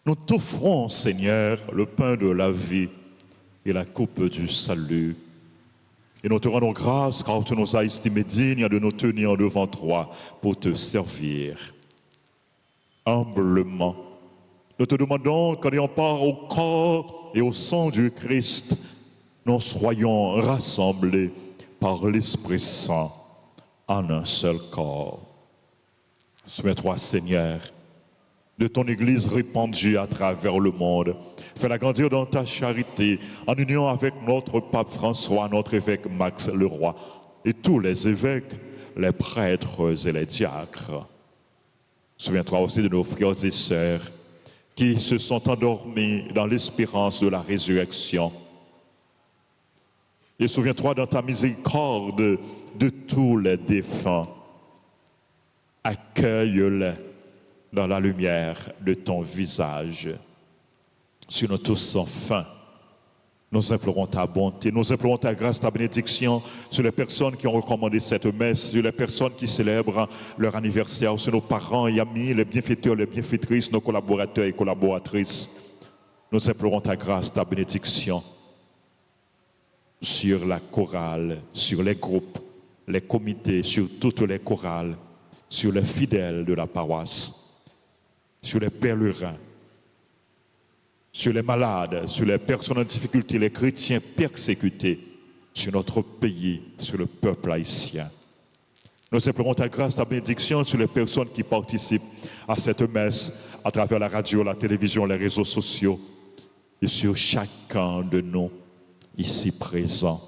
nous t'offrons, Seigneur, le pain de la vie et la coupe du salut. Et nous te rendons grâce car tu nous as estimés dignes de nous tenir devant toi pour te servir. Humblement, nous te demandons qu'en ayant part au corps et au sang du Christ, nous soyons rassemblés par l'Esprit Saint en un seul corps. Souviens-toi, Seigneur, de ton Église répandue à travers le monde. Fais-la grandir dans ta charité, en union avec notre pape François, notre évêque Max Leroy, et tous les évêques, les prêtres et les diacres. Souviens-toi aussi de nos frères et sœurs qui se sont endormis dans l'espérance de la résurrection. Et souviens-toi dans ta miséricorde de tous les défunts. Accueille-les dans la lumière de ton visage. Sur nous tous enfin, nous implorons ta bonté, nous implorons ta grâce, ta bénédiction sur les personnes qui ont recommandé cette messe, sur les personnes qui célèbrent leur anniversaire, sur nos parents et amis, les bienfaiteurs, les bienfaitrices, nos collaborateurs et collaboratrices. Nous implorons ta grâce, ta bénédiction sur la chorale, sur les groupes, les comités, sur toutes les chorales, sur les fidèles de la paroisse, sur les pèlerins, sur les malades, sur les personnes en difficulté, les chrétiens persécutés, sur notre pays, sur le peuple haïtien. Nous implorons ta grâce, ta bénédiction sur les personnes qui participent à cette messe à travers la radio, la télévision, les réseaux sociaux et sur chacun de nous ici présents.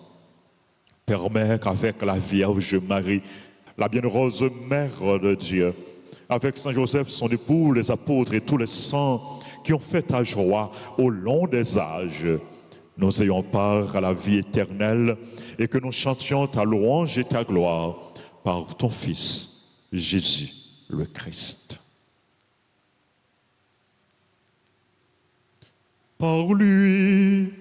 Permets qu'avec la Vierge Marie, la bienheureuse Mère de Dieu, avec Saint Joseph, son époux, les apôtres et tous les saints qui ont fait ta joie au long des âges, nous ayons part à la vie éternelle et que nous chantions ta louange et ta gloire par ton Fils, Jésus le Christ. Par lui,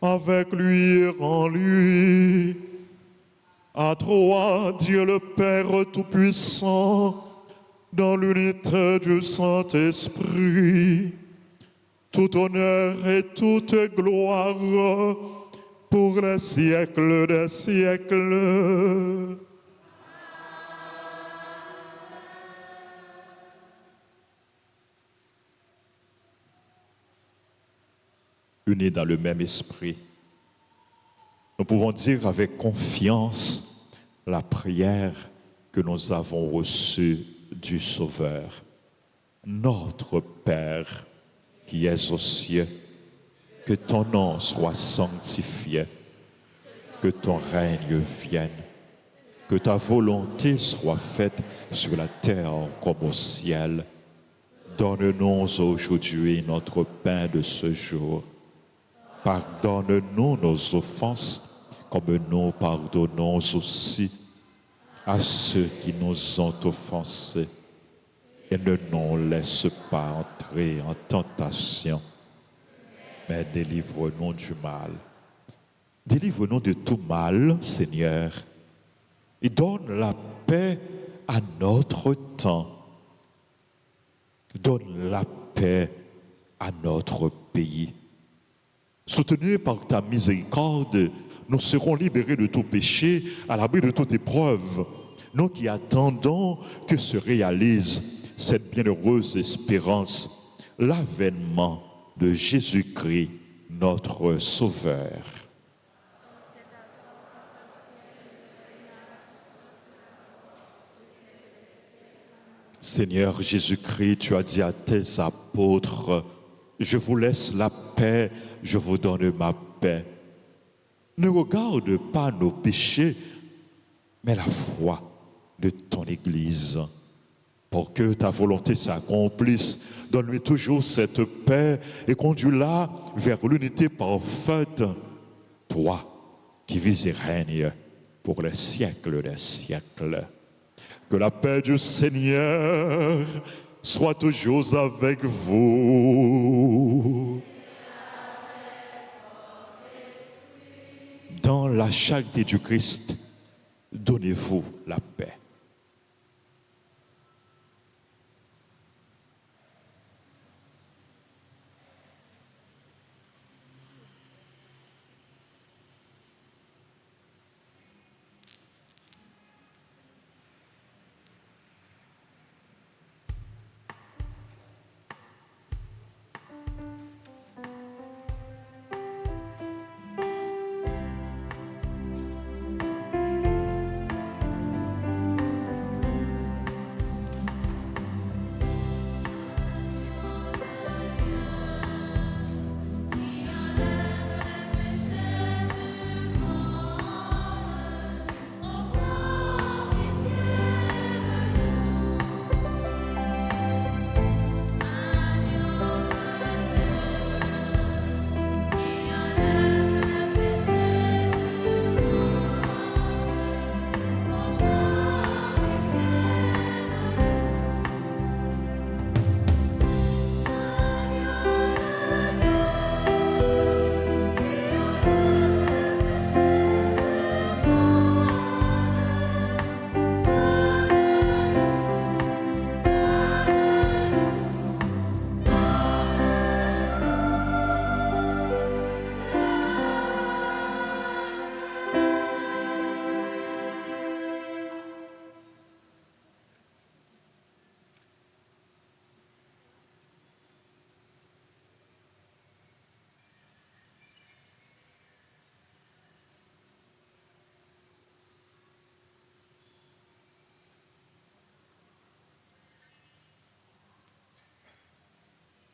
avec lui et en lui, à toi, Dieu le Père Tout-Puissant, dans l'unité du Saint-Esprit, tout honneur et toute gloire pour les siècles des siècles. unis dans le même esprit. Nous pouvons dire avec confiance la prière que nous avons reçue du Sauveur. Notre Père qui es aux cieux, que ton nom soit sanctifié, que ton règne vienne, que ta volonté soit faite sur la terre comme au ciel. Donne-nous aujourd'hui notre pain de ce jour. Pardonne-nous nos offenses, comme nous pardonnons aussi à ceux qui nous ont offensés. Et ne nous laisse pas entrer en tentation, mais délivre-nous du mal. Délivre-nous de tout mal, Seigneur, et donne la paix à notre temps. Donne la paix à notre pays. Soutenus par ta miséricorde, nous serons libérés de tout péché, à l'abri de toute épreuve. Nous qui attendons que se réalise cette bienheureuse espérance, l'avènement de Jésus-Christ, notre Sauveur. Seigneur Jésus-Christ, tu as dit à tes apôtres, je vous laisse la paix, je vous donne ma paix. Ne regarde pas nos péchés, mais la foi de ton Église. Pour que ta volonté s'accomplisse, donne-lui toujours cette paix et conduis-la vers l'unité parfaite. Toi qui vis et règnes pour les siècles des siècles. Que la paix du Seigneur soit toujours avec vous. Dans la charité du Christ, donnez-vous la paix.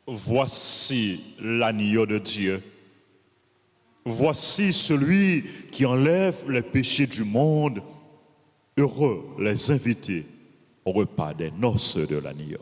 Voici l'agneau de Dieu. Voici celui qui enlève les péchés du monde. Heureux les invités au repas des noces de l'agneau.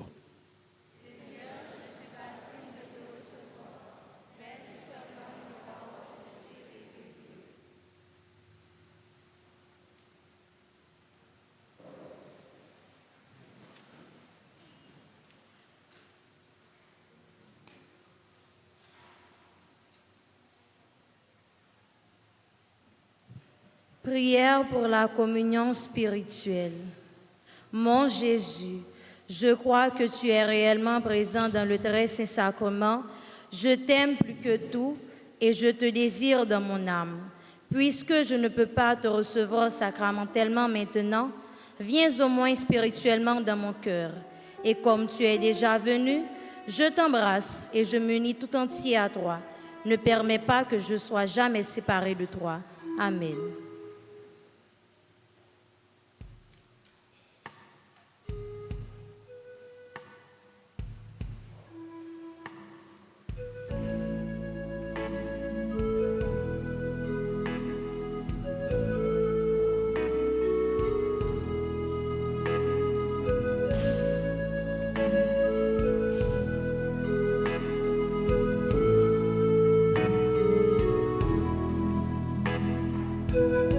Prière pour la communion spirituelle. Mon Jésus, je crois que tu es réellement présent dans le très saint sacrement. Je t'aime plus que tout et je te désire dans mon âme. Puisque je ne peux pas te recevoir sacramentellement maintenant, viens au moins spirituellement dans mon cœur. Et comme tu es déjà venu, je t'embrasse et je m'unis tout entier à toi. ne permets pas que je sois jamais séparée de toi. Amen. Thank you.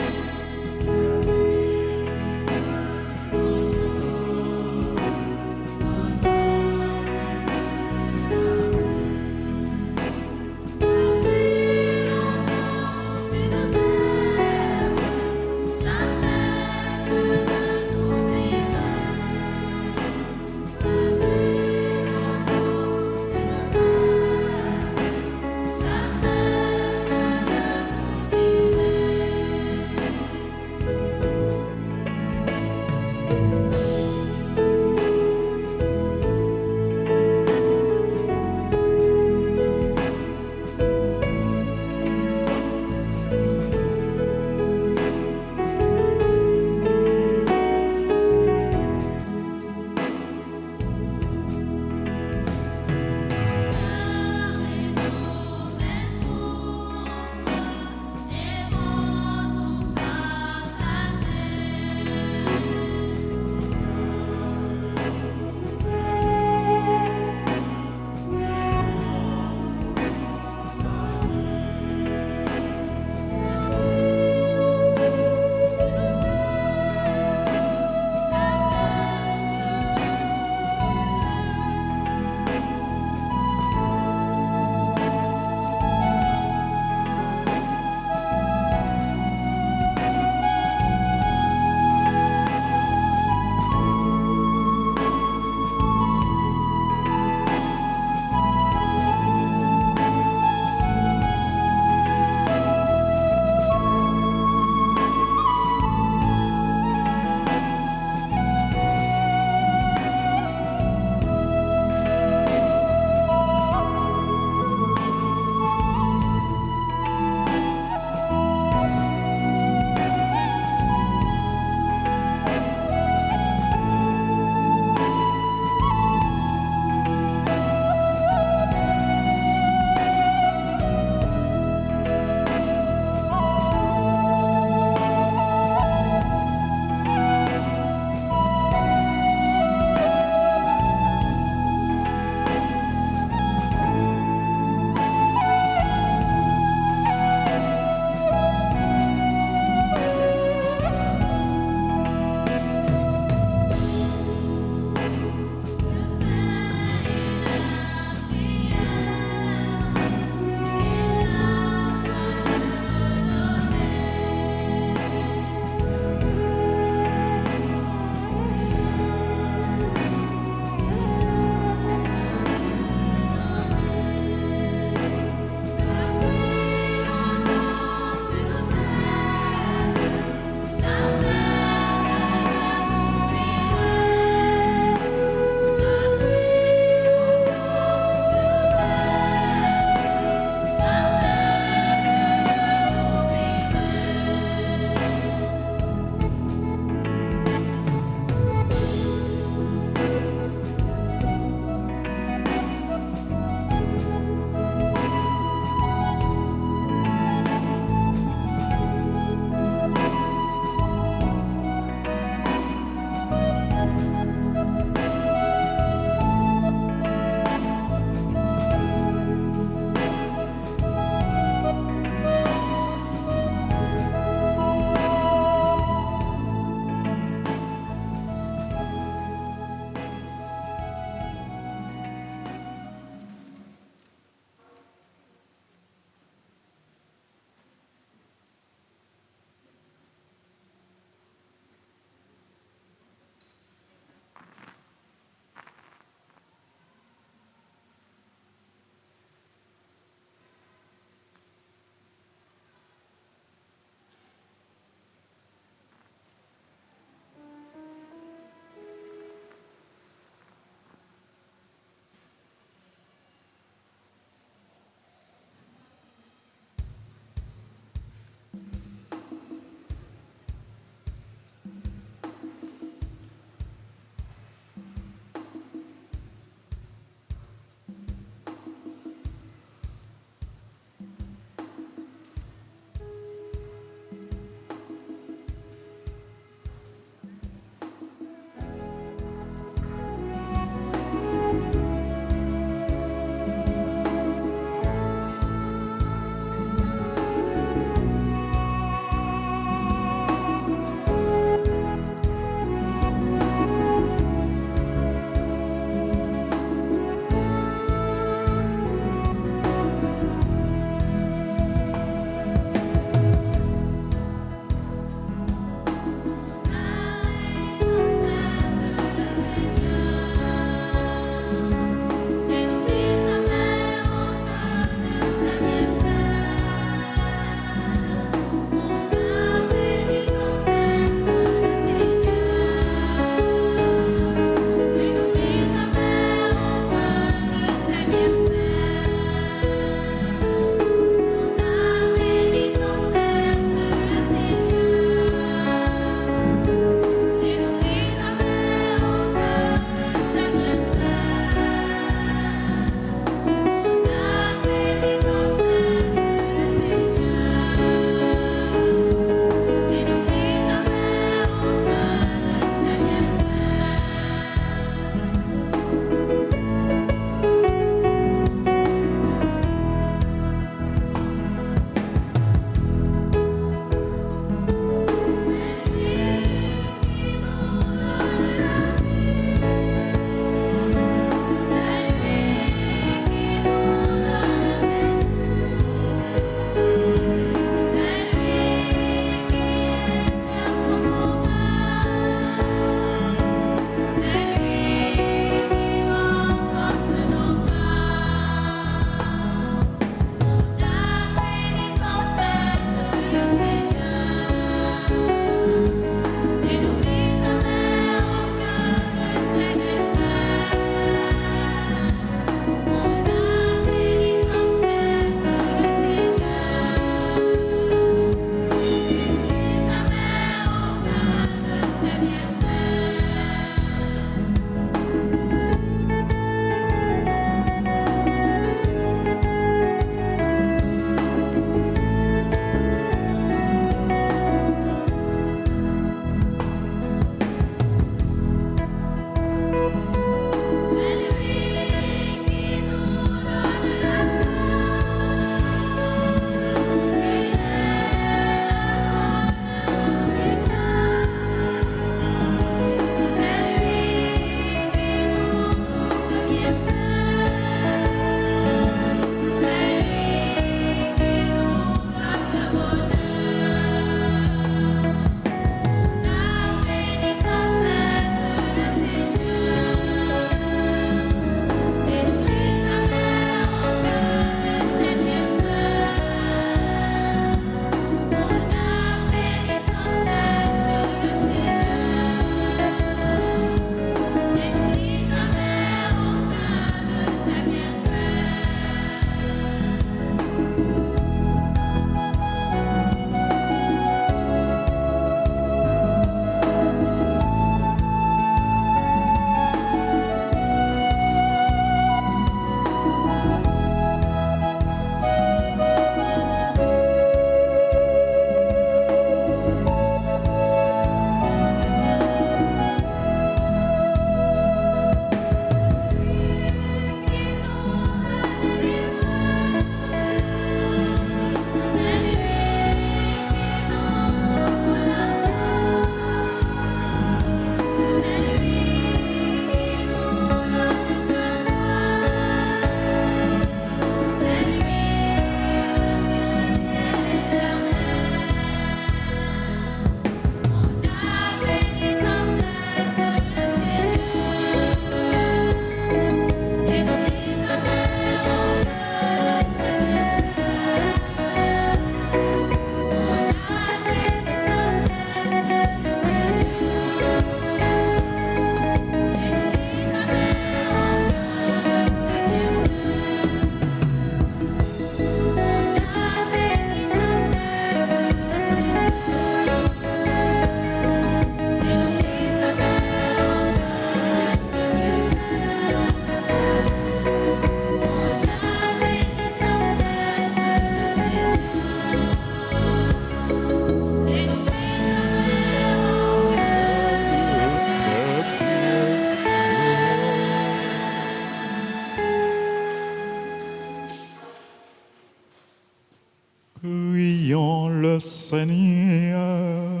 le Seigneur.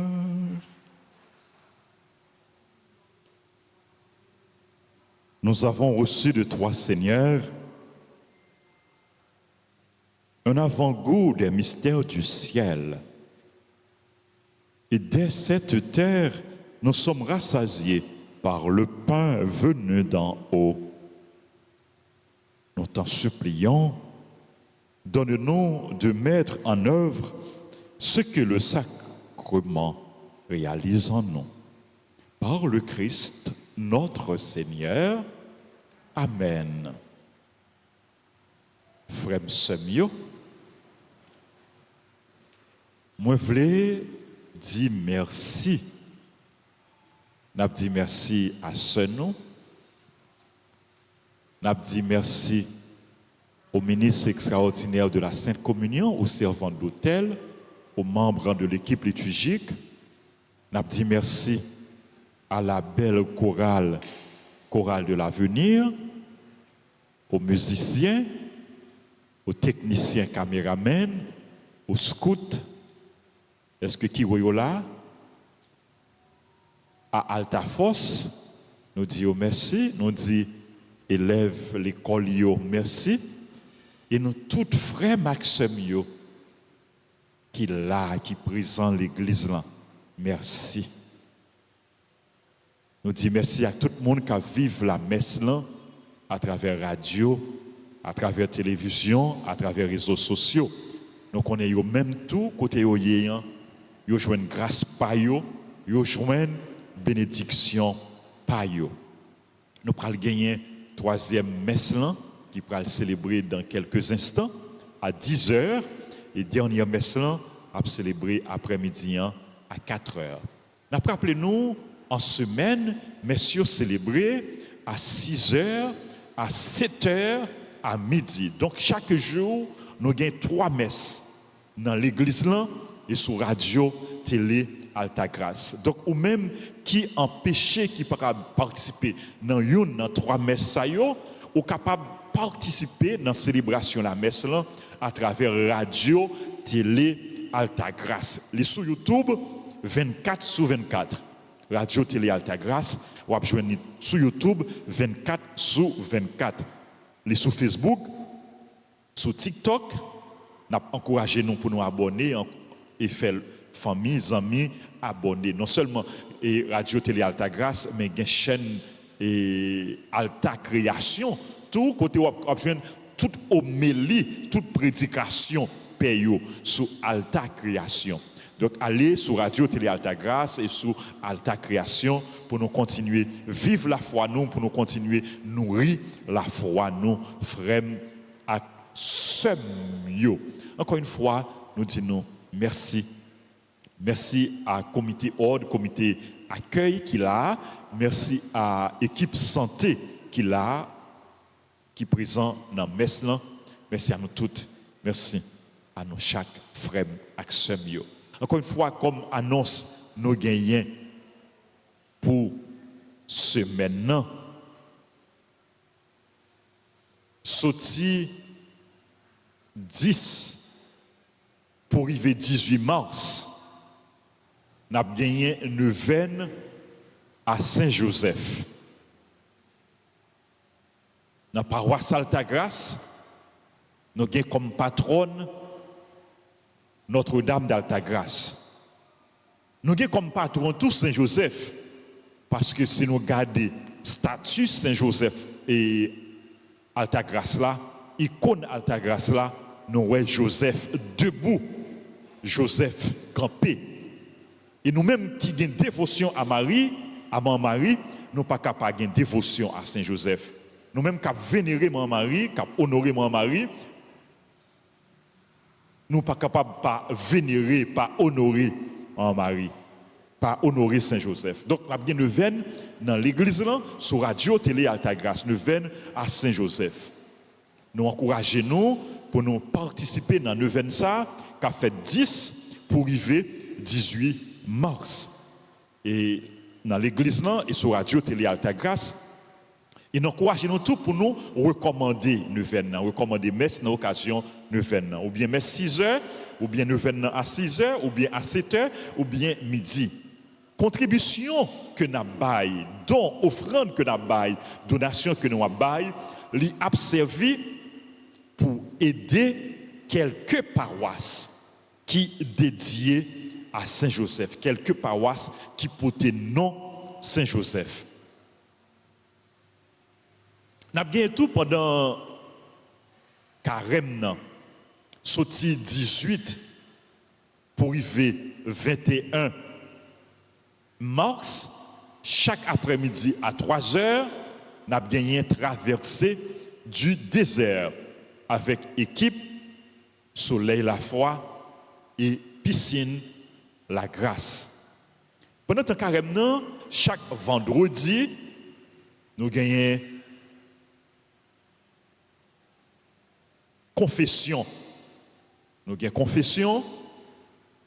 Nous avons reçu de toi, Seigneur, un avant-goût des mystères du ciel. Et dès cette terre, nous sommes rassasiés par le pain venu d'en haut. Nous t'en supplions, donne-nous de mettre en œuvre ce que le sacrement réalise en nous. Par le Christ, notre Seigneur. Amen. Frère Semio, moi voulais dire merci. N'a dit merci à Senou. N'a dit merci au ministre extraordinaire de la Sainte Communion, aux servants d'hôtel, aux membres de l'équipe liturgique. N'a dit merci à la belle chorale de l'avenir, aux musiciens, aux techniciens caméramens, aux scouts. Est-ce que qui est là? À Altafos, nous disons merci, nous disons élèves l'école merci, et nous tous frères Maxime qui là, qui présent l'église là, merci. Nous disons merci à tout le monde qui vive la messe là, à travers radio, à travers télévision, à travers réseaux sociaux. Nous connaissons même tout côté yéyan, yo joine grâce pa yo joine bénédiction pa yo. Nous pral gagner troisième messe là qui pral célébrer dans quelques instants à 10h et dernière messe là à célébrer après-midi à 4h. N'a rappelez nous en semaine, messieurs célébrés à 6h, à 7h, à midi. Donc chaque jour, nous avons 3 messes dans l'église là et sur radio, télé, Altagrace. Donc ou même qui empêché qui peut participer dans une dans 3 messes ça yo, ou capable participer dans la célébration de la messe là à travers radio, télé, Altagrace. Les sur YouTube 24/24. Radio Télé Altagrace, ou à joindre sur YouTube 24/24. Les sur Facebook, sur TikTok, nous encouragé nous pour nous abonner et faire famille, amis, abonner. Non seulement et Radio Télé Altagrace, mais une chaîne et Alta Création. Tout côté où joindre toute homélie, toute prédication payo sur Alta Création. Donc, allez sur Radio Télé Altagrace et sur Alta Création pour nous continuer vivre la foi, nous, pour nous continuer nourrir la foi, nous, frères à sœurs. Encore une fois, nous disons merci. Merci à comité ordre, comité accueil qui l'a. Merci à l'équipe santé qui l'a, qui est présent dans messe là. Merci à nous toutes. Merci à nous chaque frère à sœurs. Encore une fois, comme annonce nos gagnants pour ce maintenant, sorti 10 pour arriver 18 mars, nous avons gagné une neuvaine à Saint-Joseph. Dans la paroisse Altagrace, nous avons comme patronne Notre-Dame d'Altagrace. Nous avons comme patron tout Saint-Joseph, parce que si nous regardons statut Saint-Joseph et Altagrace là, icône Altagrace là, nous voyons Joseph debout, Joseph campé. Et nous-mêmes qui avons dévotion à Marie, à Marie, nous ne sommes pas capables de dévotion à Saint-Joseph. Nous-mêmes qui avons vénéré Marie, qui avons honoré Marie, nous ne sommes pas capables de pas vénérer, pas honorer Marie, pas honorer Saint-Joseph. Donc, nous avons une veine dans l'église, là, sur Radio Télé Altagrace, une veine à Saint-Joseph. Nous encourageons pour nous participer dans une veine ça, qui a fait 10 pour arriver 18 mars. Et dans l'église, là, et sur Radio Télé Altagrace, Et nous encourageons tout pour nous recommander neuvaine, recommander messe dans l'occasion neuvaine, ou bien messe 6 heures, ou bien neuvaine à 6 heures, ou bien à 7 heures, ou bien midi. Contribution que nous avons, don, offrande que nous avons, donation que nous avons, lui a servi pour aider quelques paroisses qui dédiées à Saint-Joseph, quelques paroisses qui portaient nom Saint-Joseph. Nous avons gagné tout pendant carême, sorti 18 pour arriver 21 mars, chaque après-midi à 3 heures, nous avons gagné traversée du désert avec équipe Soleil la foi et piscine la grâce. Pendant le carême, chaque vendredi, nous gagnons confession. Nous gagnons confession.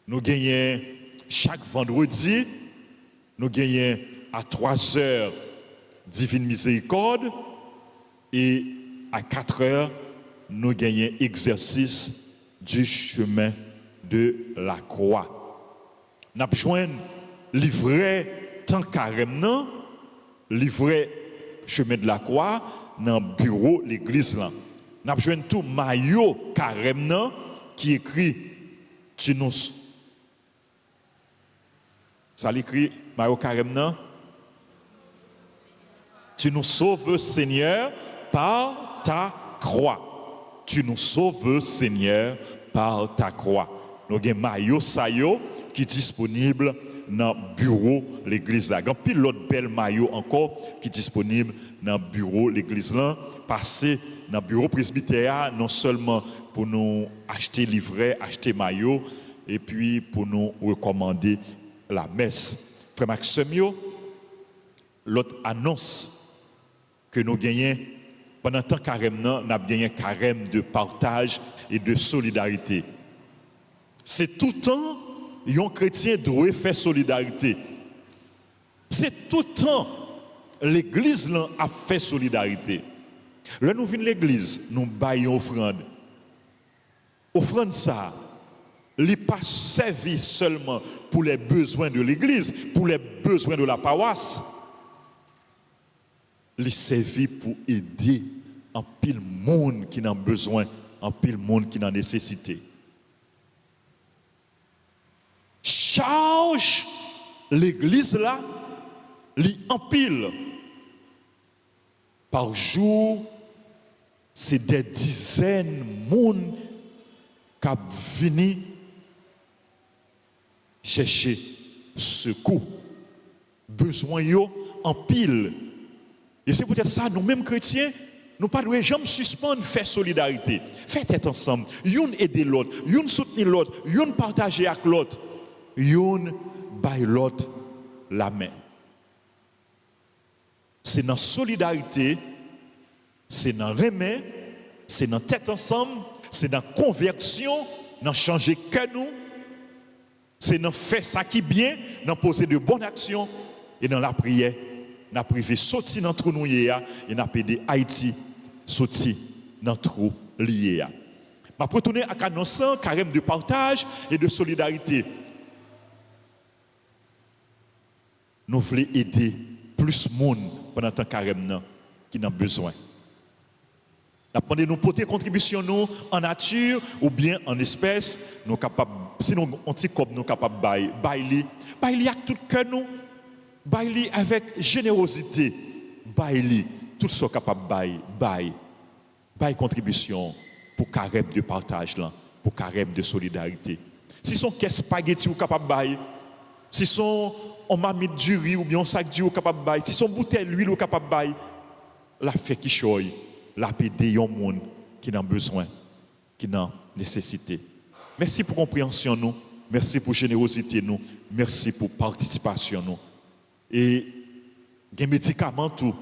Nous gagnons chaque vendredi, nous gagnons à 3 heures Divine Miséricorde et à 4 heures, nous gagnons exercice du chemin de la croix. Nous avons besoin de livrer tant carême, livrer chemin de la croix dans le bureau de l'église. Nous avons besoin de tout maillot carême qui écrit tu nous. Ça l'écrit maillot carême. Tu nous sauves, Seigneur, par ta croix. Tu nous sauves, Seigneur, par ta croix. Nous avons un maillot saillot qui est disponible dans le bureau de l'église. Il y a un l'autre bel maillot encore qui est disponible dans le bureau de l'église. Passez dans le bureau presbytère, non seulement pour nous acheter livret, acheter maillot, et puis pour nous recommander la messe. Frère Maxime, l'autre annonce que nous gagnons pendant le temps carême, nous avons gagné un carême de partage et de solidarité. C'est tout le temps un chrétien doit faire solidarité. C'est tout le temps l'église a fait solidarité. Là nous venons l'église, nous baillons offrande. Offrande ça, il n'est pas servi seulement pour les besoins de l'église, pour les besoins de la paroisse. Il est servi pour aider un pile monde qui en a besoin, un pile monde qui en a nécessité. Charge l'église là, li en pile. Par jour, c'est des dizaines de monde qui viennent chercher secours. Besoin yo en pile. Et c'est peut-être ça, nous-mêmes chrétiens, nous ne pouvons jamais suspendre faire solidarité. Faites être ensemble. Yon aider l'autre, yon soutenir l'autre, yon partager avec l'autre, yon bailler l'autre la main. C'est dans la solidarité, c'est dans remède, c'est dans tête ensemble, c'est dans la conversion, dans changer que nous, c'est dans faire ça qui est bien, dans poser de bonnes actions et dans la prière. N'a privé sorti dans trou noué et n'a pédé Haïti sorti dans trou lié. M'a retourner à annonçant carême de partage et de solidarité. Nous voulons aider plus de monde pendant temps carême qui en besoin. Nous demandons nous porter contribution nous en nature ou bien en espèces, nous capable sinon on petit comme nous capable bailler avec tout cœur nous. Baili avec générosité, baili tout ce capable bail contribution pour carême de partage là, pour carême de solidarité. Si son caisse spaghetti ou capable bail, si son on marmite du riz ou bien un sac du ou capable bail, si son bouteille d'huile ou capable bail, la fait qui choy, la pédé yon monde qui a besoin, qui a nécessité. Merci pour compréhension nous, merci pour générosité nous, merci pour participation nous. Et des médicaments tout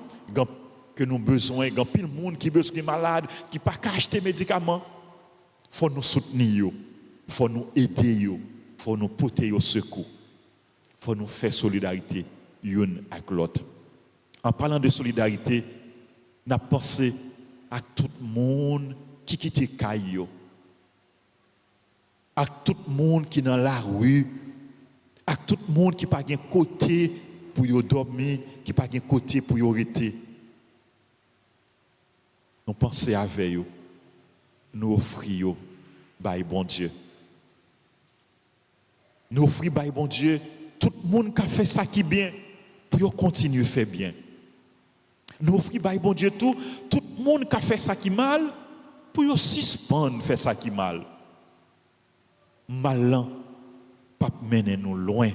que nous avons besoin, il y a plein de monde qui besoin malade, qui pas acheter médicaments. Il faut nous soutenir, il faut nous aider, il faut nous porter au secours. Il faut nous faire solidarité l'une avec l'autre. En parlant de solidarité, N'a pensé à tout le monde qui quitte Caillou, à tout le monde qui est dans la rue, à tout le monde qui n'a pas de côté pour y dormir, qui n'a pas de côté pour y rester. Nous pensons avec eux, nous offrons, by bon Dieu. Nous offrons, by bon Dieu, tout le monde qui a fait ça qui est bien, pour continuer à faire bien. Nous offrons, by bon Dieu, tout le monde qui a fait ça qui est mal, pour suspendre faire ça qui est mal. Malin, pas mener nous loin,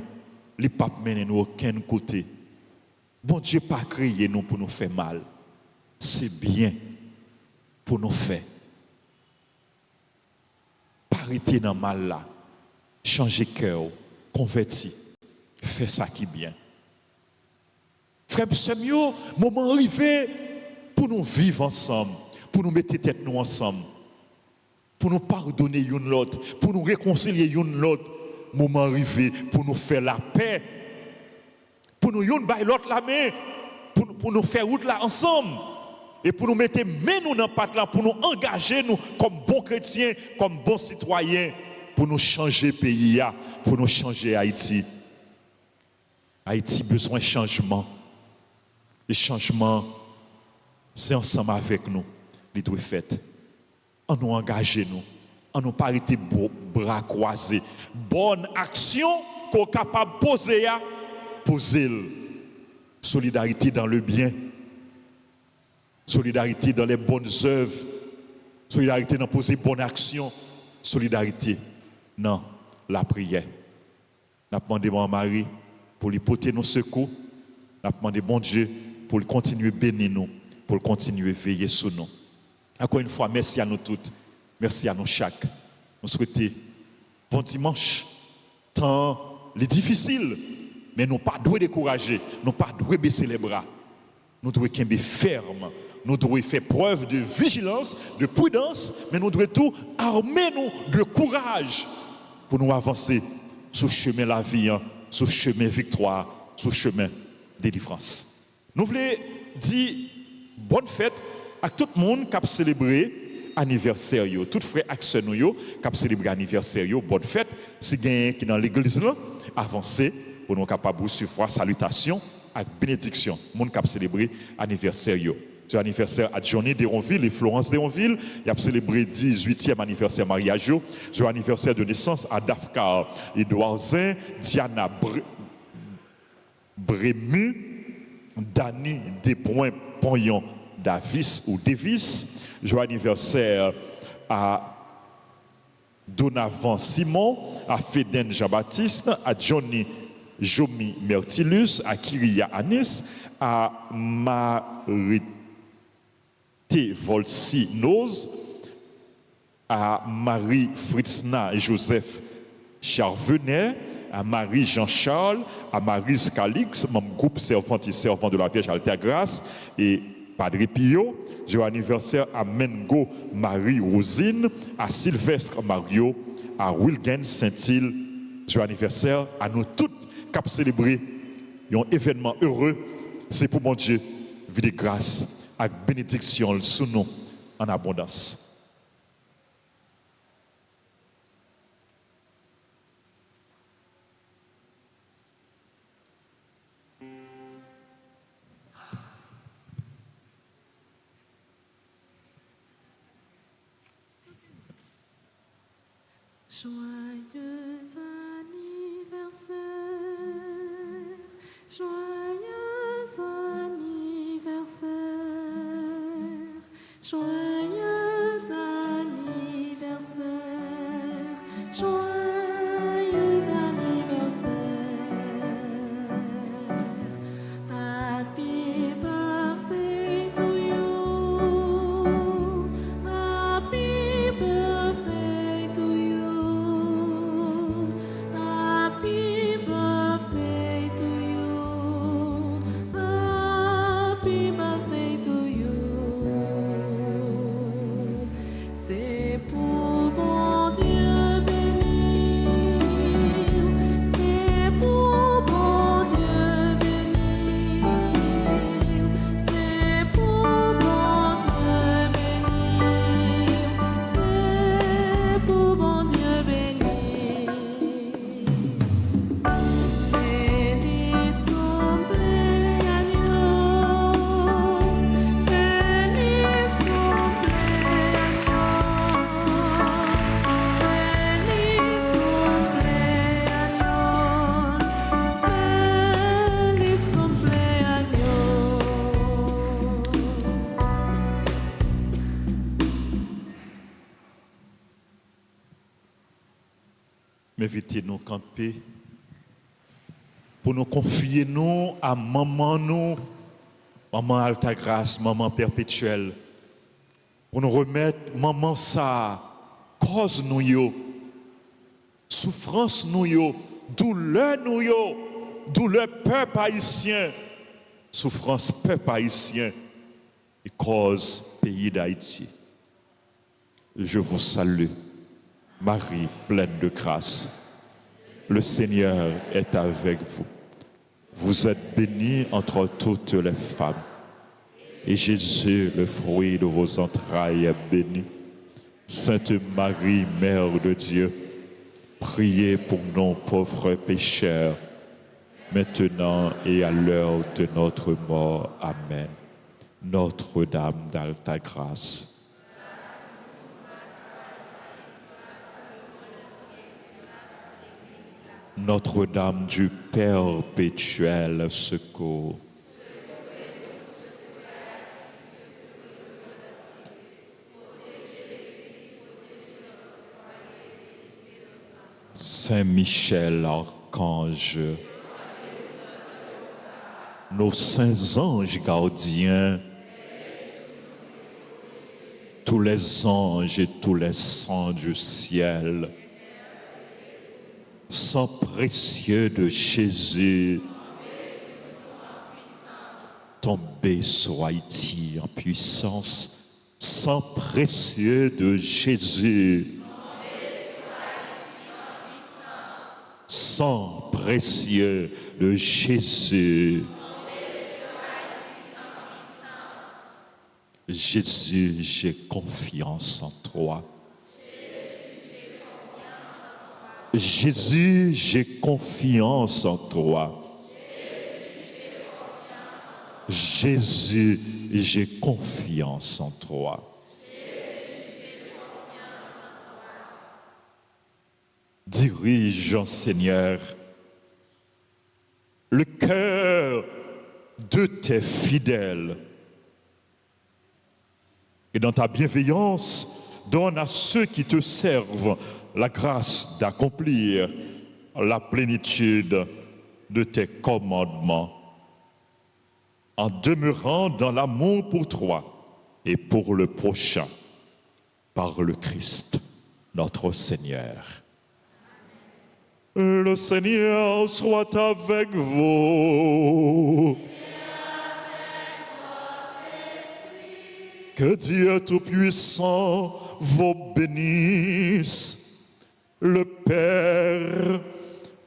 il pas mener nous aucun côté. Bon Dieu pas créé nous pour nous faire mal. C'est bien pour nous faire. Pas arrêter dans le mal là. Changer cœur, convertir, faire ça qui est bien. Frère Samuel, moment arrivé pour nous vivre ensemble, pour nous mettre tête nous ensemble, pour nous pardonner l'un l'autre, pour nous réconcilier l'un l'autre. Moment arrivé pour nous faire la paix, pour nous yon bailler l'autre la main, pour nous faire route là ensemble, et pour nous mettre main nous dans patte là, pour nous engager nous comme bons chrétiens, comme bons citoyens, pour nous changer pays, pour nous changer Haïti. Haïti besoin de changement. Le changement, c'est ensemble avec nous, les doit fait. En nous engager nous. En nous pas arrêter bras croisés. Bonne action qu'on est capable de poser. Solidarité dans le bien. Solidarité dans les bonnes œuvres. Solidarité dans poser bonne action. Solidarité dans la prière. Nous avons demandé à Marie pour lui porter nos secours. Nous avons demandé bon Dieu pour lui continuer à bénir nous, pour lui continuer à veiller sur nous. Encore une fois, merci à nous toutes. Merci à nous chaque. Nous souhaitons bon dimanche. Temps les difficiles, mais nous ne pas décourager, nous ne pas baisser les bras. Nous devons être fermes. Nous devons faire preuve de vigilance, de prudence, mais nous devons tout armer nous de courage pour nous avancer sur le chemin de la vie, sur le chemin de victoire, sur le chemin de délivrance. Nous voulons dire bonne fête à tout le monde qui a célébré anniversaire, tout frère et sœur qui a célébré anniversaire, bonne fête. Si quelqu'un qui est dans l'église là, avancez pour nous capables de recevoir salutation et bénédiction. Monde qui a célébré anniversaire. C'est l'anniversaire à Johnny Déronville et Florence Déronville. Il a célébré 18e anniversaire mariage. C'est l'anniversaire de naissance à Dafkar Edouard Zin, Diana Brému, Dani Despoints-Pognon Davis ou Davis. Joyeux anniversaire à Donavan Simon, à Féden Jean-Baptiste, à Johnny Jomi Mertilus, à Kyria Anis, à Marité Volsi Noz, à Marie Fritzna et Joseph Charvenet, à Marie Jean-Charles, à Marie Scalix, membre groupe servante et servant de la Vierge Alta Grâce, et Padre Pio. Joyeux anniversaire à Mengo Marie-Rosine, à Sylvestre Mario, à Wilgen Saint-Île. Joyeux anniversaire à nous toutes qui avons célébré un événement heureux. C'est pour mon Dieu, vie de grâce et bénédiction sous nous en abondance. Joyeux anniversaire, joyeux anniversaire, joyeux anniversaire, joyeux anniversaire. Happy birthday to you, happy birthday to you. Happy birthday to you. Happy birthday to you. C'est pour bon Dieu bénir. m'inviter nous camper pour nous confier nous à maman nous, maman Alta Grâce, maman perpétuelle, pour nous remettre maman ça, cause nous yo, souffrance nous yo, douleur nous yo, douleur peuple haïtien, souffrance peuple haïtien et cause pays d'Haïti. Je vous salue, Marie pleine de grâce. Le Seigneur est avec vous. Vous êtes bénie entre toutes les femmes. Et Jésus, le fruit de vos entrailles, est béni. Sainte Marie, Mère de Dieu, priez pour nous pauvres pécheurs, maintenant et à l'heure de notre mort. Amen. Notre-Dame d'Alta Grâce. Notre-Dame du perpétuel secours. Saint Michel, archange, nos saints anges gardiens, tous les anges et tous les saints du ciel, sang précieux de Jésus, tombez sur Haïti en puissance, sang précieux de Jésus, sang précieux de Jésus. Jésus, j'ai confiance en toi. Jésus, j'ai confiance en toi. Jésus, j'ai confiance en toi. Dirige, Seigneur, le cœur de tes fidèles. Et dans ta bienveillance, donne à ceux qui te servent la grâce d'accomplir la plénitude de tes commandements, en demeurant dans l'amour pour toi et pour le prochain, par le Christ, notre Seigneur. Le Seigneur soit avec vous. Que Dieu Tout-Puissant vous bénisse, le Père,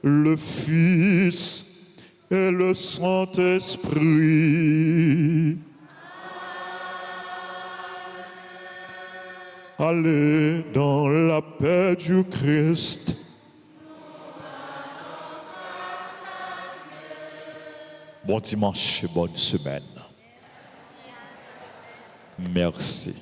le Fils et le Saint-Esprit. Allez dans la paix du Christ. Bon dimanche et bonne semaine. Merci.